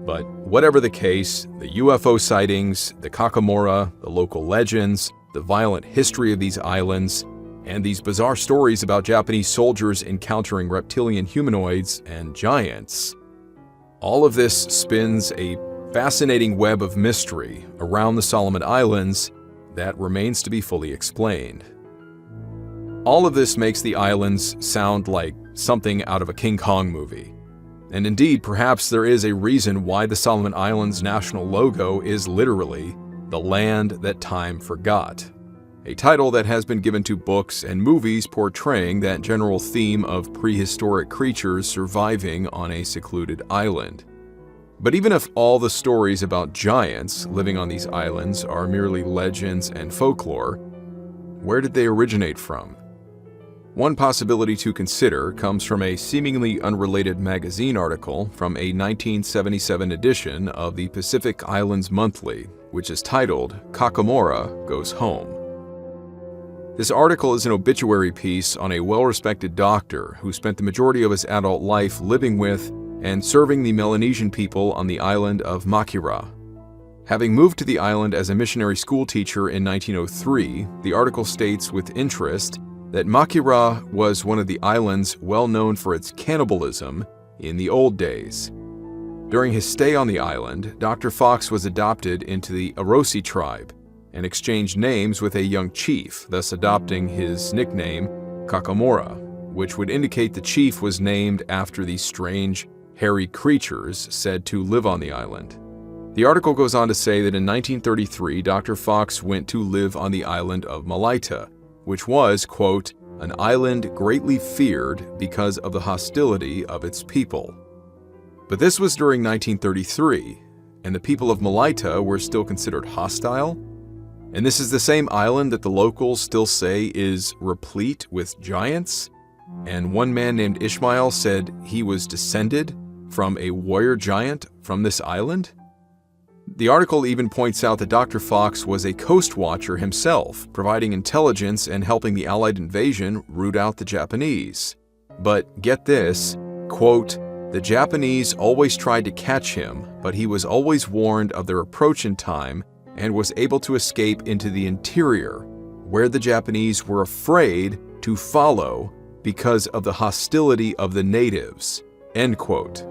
Speaker 3: But whatever the case, the UFO sightings, the Kakamora, the local legends, the violent history of these islands, and these bizarre stories about Japanese soldiers encountering reptilian humanoids and giants, all of this spins a fascinating web of mystery around the Solomon Islands that remains to be fully explained. All of this makes the islands sound like something out of a King Kong movie. And indeed, perhaps there is a reason why the Solomon Islands' national logo is literally "The Land That Time Forgot," a title that has been given to books and movies portraying that general theme of prehistoric creatures surviving on a secluded island. But even if all the stories about giants living on these islands are merely legends and folklore, where did they originate from? One possibility to consider comes from a seemingly unrelated magazine article from a 1977 edition of the Pacific Islands Monthly, which is titled "Kakamora Goes Home." This article is an obituary piece on a well-respected doctor who spent the majority of his adult life living with and serving the Melanesian people on the island of Makira. Having moved to the island as a missionary school teacher in 1903, the article states with interest that Makira was one of the islands well known for its cannibalism in the old days. During his stay on the island, Dr. Fox was adopted into the Arosi tribe and exchanged names with a young chief, thus adopting his nickname Kakamora, which would indicate the chief was named after the strange, hairy creatures said to live on the island. The article goes on to say that in 1933, Dr. Fox went to live on the island of Malaita, which was, quote, an island greatly feared because of the hostility of its people. But this was during 1933, and the people of Malaita were still considered hostile? And this is the same island that the locals still say is replete with giants? And one man named Ishmael said he was descended from a warrior giant from this island? The article even points out that Dr. Fox was a coast watcher himself, providing intelligence and helping the Allied invasion root out the Japanese. But get this, quote, the Japanese always tried to catch him, but he was always warned of their approach in time and was able to escape into the interior, where the Japanese were afraid to follow because of the hostility of the natives, end quote.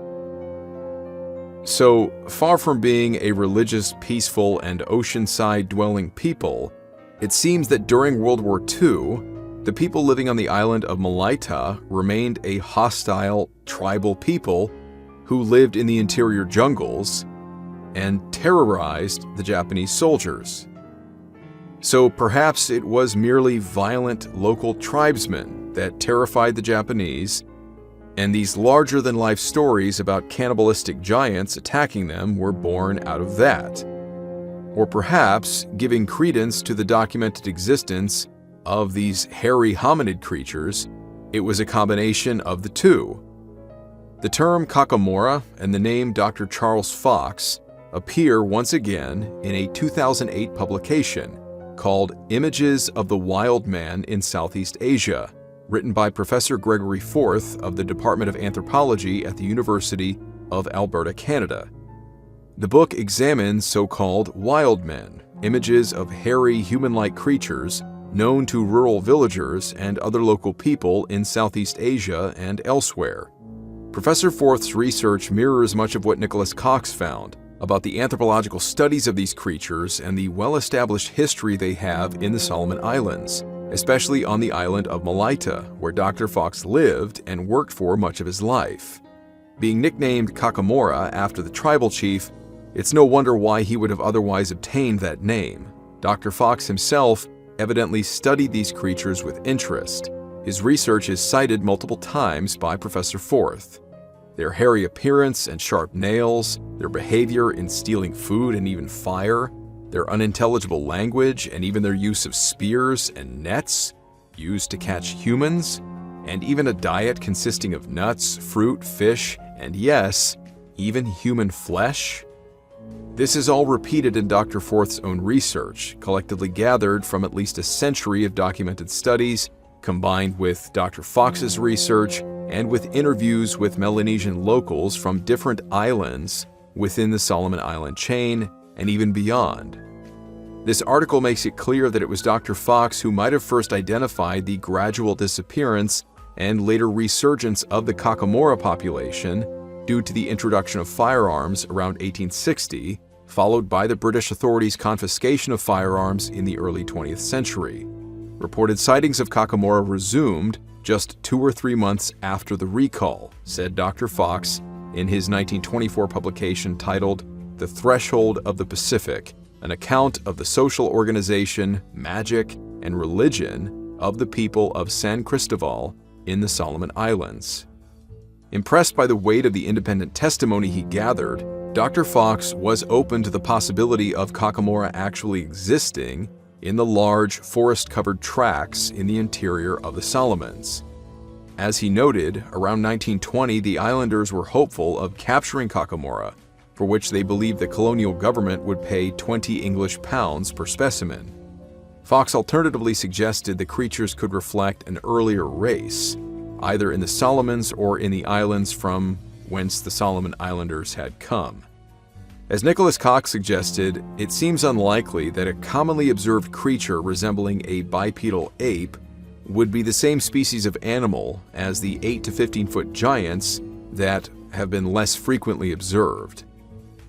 Speaker 3: So, far from being a religious, peaceful, and oceanside-dwelling people, it seems that during World War II, the people living on the island of Malaita remained a hostile, tribal people who lived in the interior jungles and terrorized the Japanese soldiers. So perhaps it was merely violent local tribesmen that terrified the Japanese, and these larger-than-life stories about cannibalistic giants attacking them were born out of that. Or perhaps, giving credence to the documented existence of these hairy hominid creatures, it was a combination of the two. The term Kakamora and the name Dr. Charles Fox appear once again in a 2008 publication called Images of the Wild Man in Southeast Asia, written by Professor Gregory Forth of the Department of Anthropology at the University of Alberta, Canada. The book examines so-called wild men, images of hairy human-like creatures known to rural villagers and other local people in Southeast Asia and elsewhere. Professor Forth's research mirrors much of what Nicholas Cox found about the anthropological studies of these creatures and the well-established history they have in the Solomon Islands, especially on the island of Malaita, where Dr. Fox lived and worked for much of his life. Being nicknamed Kakamora after the tribal chief, it's no wonder why he would have otherwise obtained that name. Dr. Fox himself evidently studied these creatures with interest. His research is cited multiple times by Professor Forth. Their hairy appearance and sharp nails, their behavior in stealing food and even fire, their unintelligible language, and even their use of spears and nets used to catch humans, and even a diet consisting of nuts, fruit, fish, and yes, even human flesh. This is all repeated in Dr. Forth's own research, collectively gathered from at least a century of documented studies, combined with Dr. Fox's research and with interviews with Melanesian locals from different islands within the Solomon Island chain and even beyond. This article makes it clear that it was Dr. Fox who might have first identified the gradual disappearance and later resurgence of the Kakamora population due to the introduction of firearms around 1860, followed by the British authorities' confiscation of firearms in the early 20th century. Reported sightings of Kakamora resumed just 2 or 3 months after the recall, said Dr. Fox in his 1924 publication titled The Threshold of the Pacific, an account of the social organization, magic, and religion of the people of San Cristobal in the Solomon Islands. Impressed by the weight of the independent testimony he gathered, Dr. Fox was open to the possibility of Kakamora actually existing in the large forest-covered tracts in the interior of the Solomons. As he noted, around 1920 the islanders were hopeful of capturing Kakamora, for which they believed the colonial government would pay 20 English pounds per specimen. Fox alternatively suggested the creatures could reflect an earlier race, either in the Solomons or in the islands from whence the Solomon Islanders had come. As Nicholas Cox suggested, it seems unlikely that a commonly observed creature resembling a bipedal ape would be the same species of animal as the 8 to 15-foot giants that have been less frequently observed.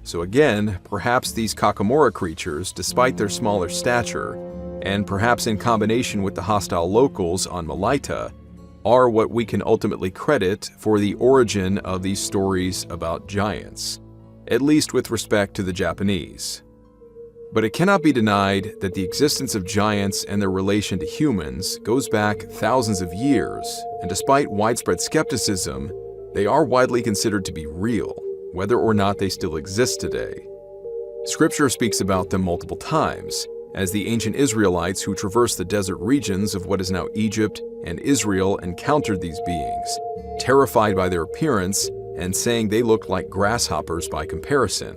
Speaker 3: So again, perhaps these Kakamora creatures, despite their smaller stature, and perhaps in combination with the hostile locals on Malaita, are what we can ultimately credit for the origin of these stories about giants, at least with respect to the Japanese. But it cannot be denied that the existence of giants and their relation to humans goes back thousands of years, and despite widespread skepticism, they are widely considered to be real, whether or not they still exist today. Scripture speaks about them multiple times, as the ancient Israelites who traversed the desert regions of what is now Egypt and Israel encountered these beings, terrified by their appearance and saying they looked like grasshoppers by comparison.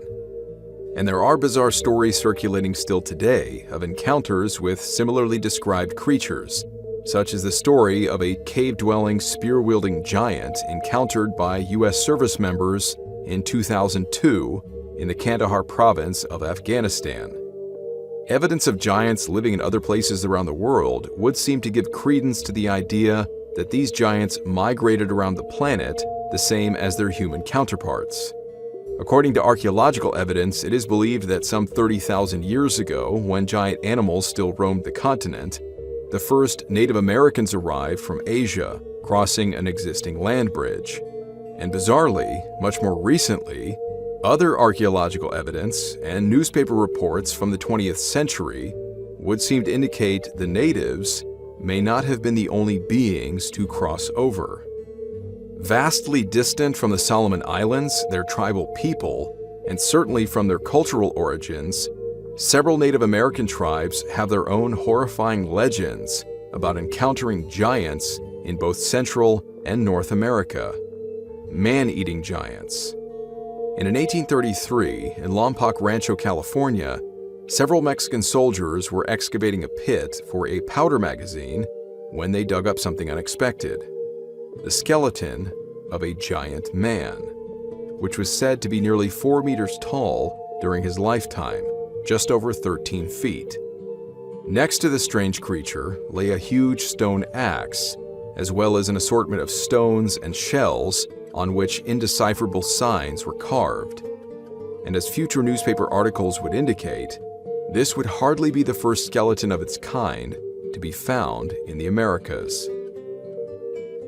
Speaker 3: And there are bizarre stories circulating still today of encounters with similarly described creatures, such as the story of a cave-dwelling, spear-wielding giant encountered by U.S. service members in 2002 in the Kandahar province of Afghanistan. Evidence of giants living in other places around the world would seem to give credence to the idea that these giants migrated around the planet the same as their human counterparts. According to archaeological evidence, it is believed that some 30,000 years ago, when giant animals still roamed the continent, the first Native Americans arrived from Asia, crossing an existing land bridge. And bizarrely, much more recently, other archaeological evidence and newspaper reports from the 20th century would seem to indicate the natives may not have been the only beings to cross over. Vastly distant from the Solomon Islands, their tribal people, and certainly from their cultural origins, several Native American tribes have their own horrifying legends about encountering giants in both Central and North America. Man-eating giants. In 1833, in Lompoc Rancho, California, several Mexican soldiers were excavating a pit for a powder magazine when they dug up something unexpected: the skeleton of a giant man, which was said to be nearly 4 meters tall during his lifetime, just over 13 feet. Next to the strange creature lay a huge stone axe, as well as an assortment of stones and shells on which indecipherable signs were carved. And as future newspaper articles would indicate, this would hardly be the first skeleton of its kind to be found in the Americas.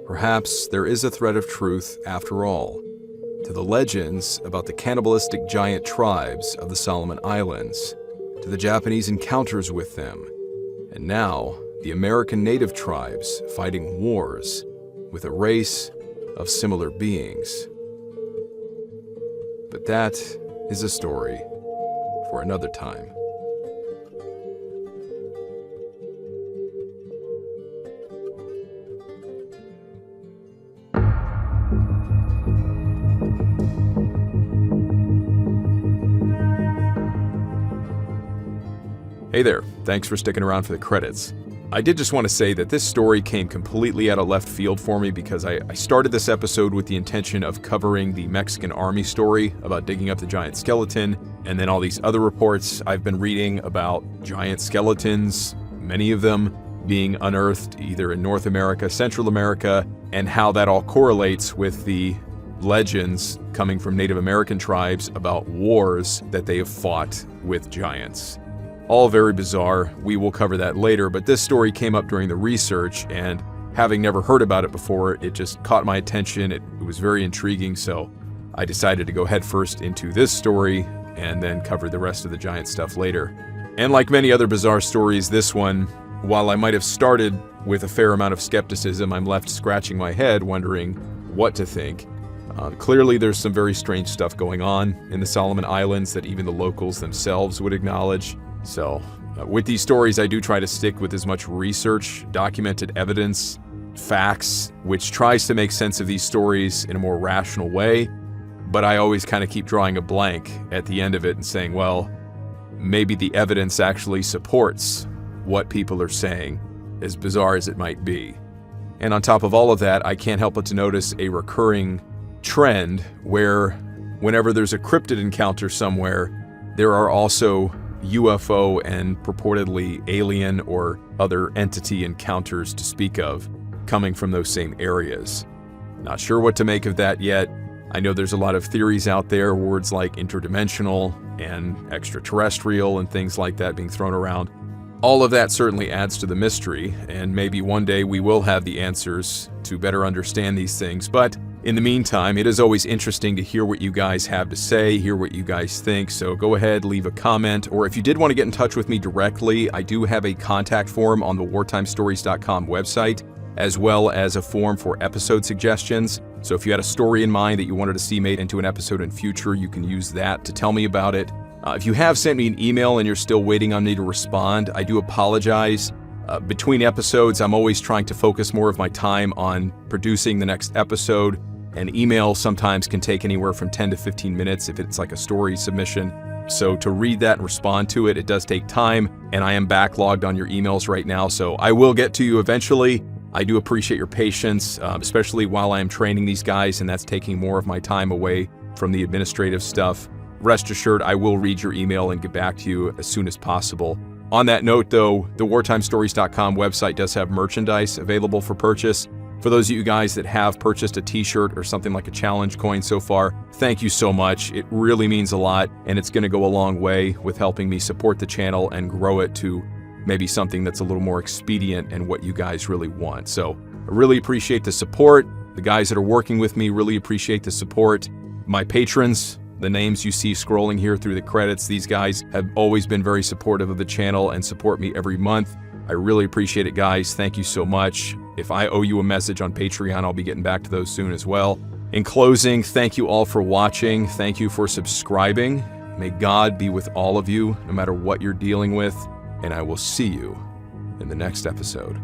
Speaker 3: Perhaps there is a thread of truth, after all, to the legends about the cannibalistic giant tribes of the Solomon Islands, to the Japanese encounters with them, and now the American native tribes fighting wars with a race of similar beings. But that is a story for another time. Hey there, thanks for sticking around for the credits. I did just want to say that this story came completely out of left field for me because I started this episode with the intention of covering the Mexican army story about digging up the giant skeleton, and then all these other reports I've been reading about giant skeletons, many of them being unearthed either in North America, Central America, and how that all correlates with the legends coming from Native American tribes about wars that they have fought with giants. All very bizarre. We will cover that later, but this story came up during the research, and having never heard about it before, it just caught my attention. It was very intriguing, so I decided to go headfirst into this story and then cover the rest of the giant stuff later. And like many other bizarre stories, this one, while I might have started with a fair amount of skepticism, I'm left scratching my head wondering what to think. Clearly there's some very strange stuff going on in the Solomon Islands that even the locals themselves would acknowledge. So, with these stories, I do try to stick with as much research, documented evidence, facts, which tries to make sense of these stories in a more rational way, but I always kind of keep drawing a blank at the end of it and saying, well, maybe the evidence actually supports what people are saying, as bizarre as it might be. And on top of all of that, I can't help but to notice a recurring trend where whenever there's a cryptid encounter somewhere, there are also UFO and purportedly alien or other entity encounters to speak of coming from those same areas. Not sure what to make of that yet. I know there's a lot of theories out there, words like interdimensional and extraterrestrial and things like that being thrown around. All of that certainly adds to the mystery, and maybe one day we will have the answers to better understand these things. But in the meantime, it is always interesting to hear what you guys have to say, hear what you guys think. So go ahead, leave a comment, or if you did want to get in touch with me directly, I do have a contact form on the wartimestories.com website, as well as a form for episode suggestions. So if you had a story in mind that you wanted to see made into an episode in future, you can use that to tell me about it. If you have sent me an email and you're still waiting on me to respond, I do apologize. Between episodes, I'm always trying to focus more of my time on producing the next episode, and email sometimes can take anywhere from 10 to 15 minutes if it's like a story submission. So to read that and respond to it, it does take time, and I am backlogged on your emails right now, so I will get to you eventually. I do appreciate your patience, especially while I am training these guys, and that's taking more of my time away from the administrative stuff. Rest assured, I will read your email and get back to you as soon as possible. On that note, though, the wartimestories.com website does have merchandise available for purchase. For those of you guys that have purchased a t-shirt or something like a challenge coin so far, thank you so much. It really means a lot, and it's going to go a long way with helping me support the channel and grow it to maybe something that's a little more expedient and what you guys really want. So I really appreciate the support. The guys that are working with me really appreciate the support. My patrons, the names you see scrolling here through the credits, these guys have always been very supportive of the channel and support me every month. I really appreciate it, guys. Thank you so much. If I owe you a message on Patreon, I'll be getting back to those soon as well. In closing, thank you all for watching. Thank you for subscribing. May God be with all of you, no matter what you're dealing with, and I will see you in the next episode.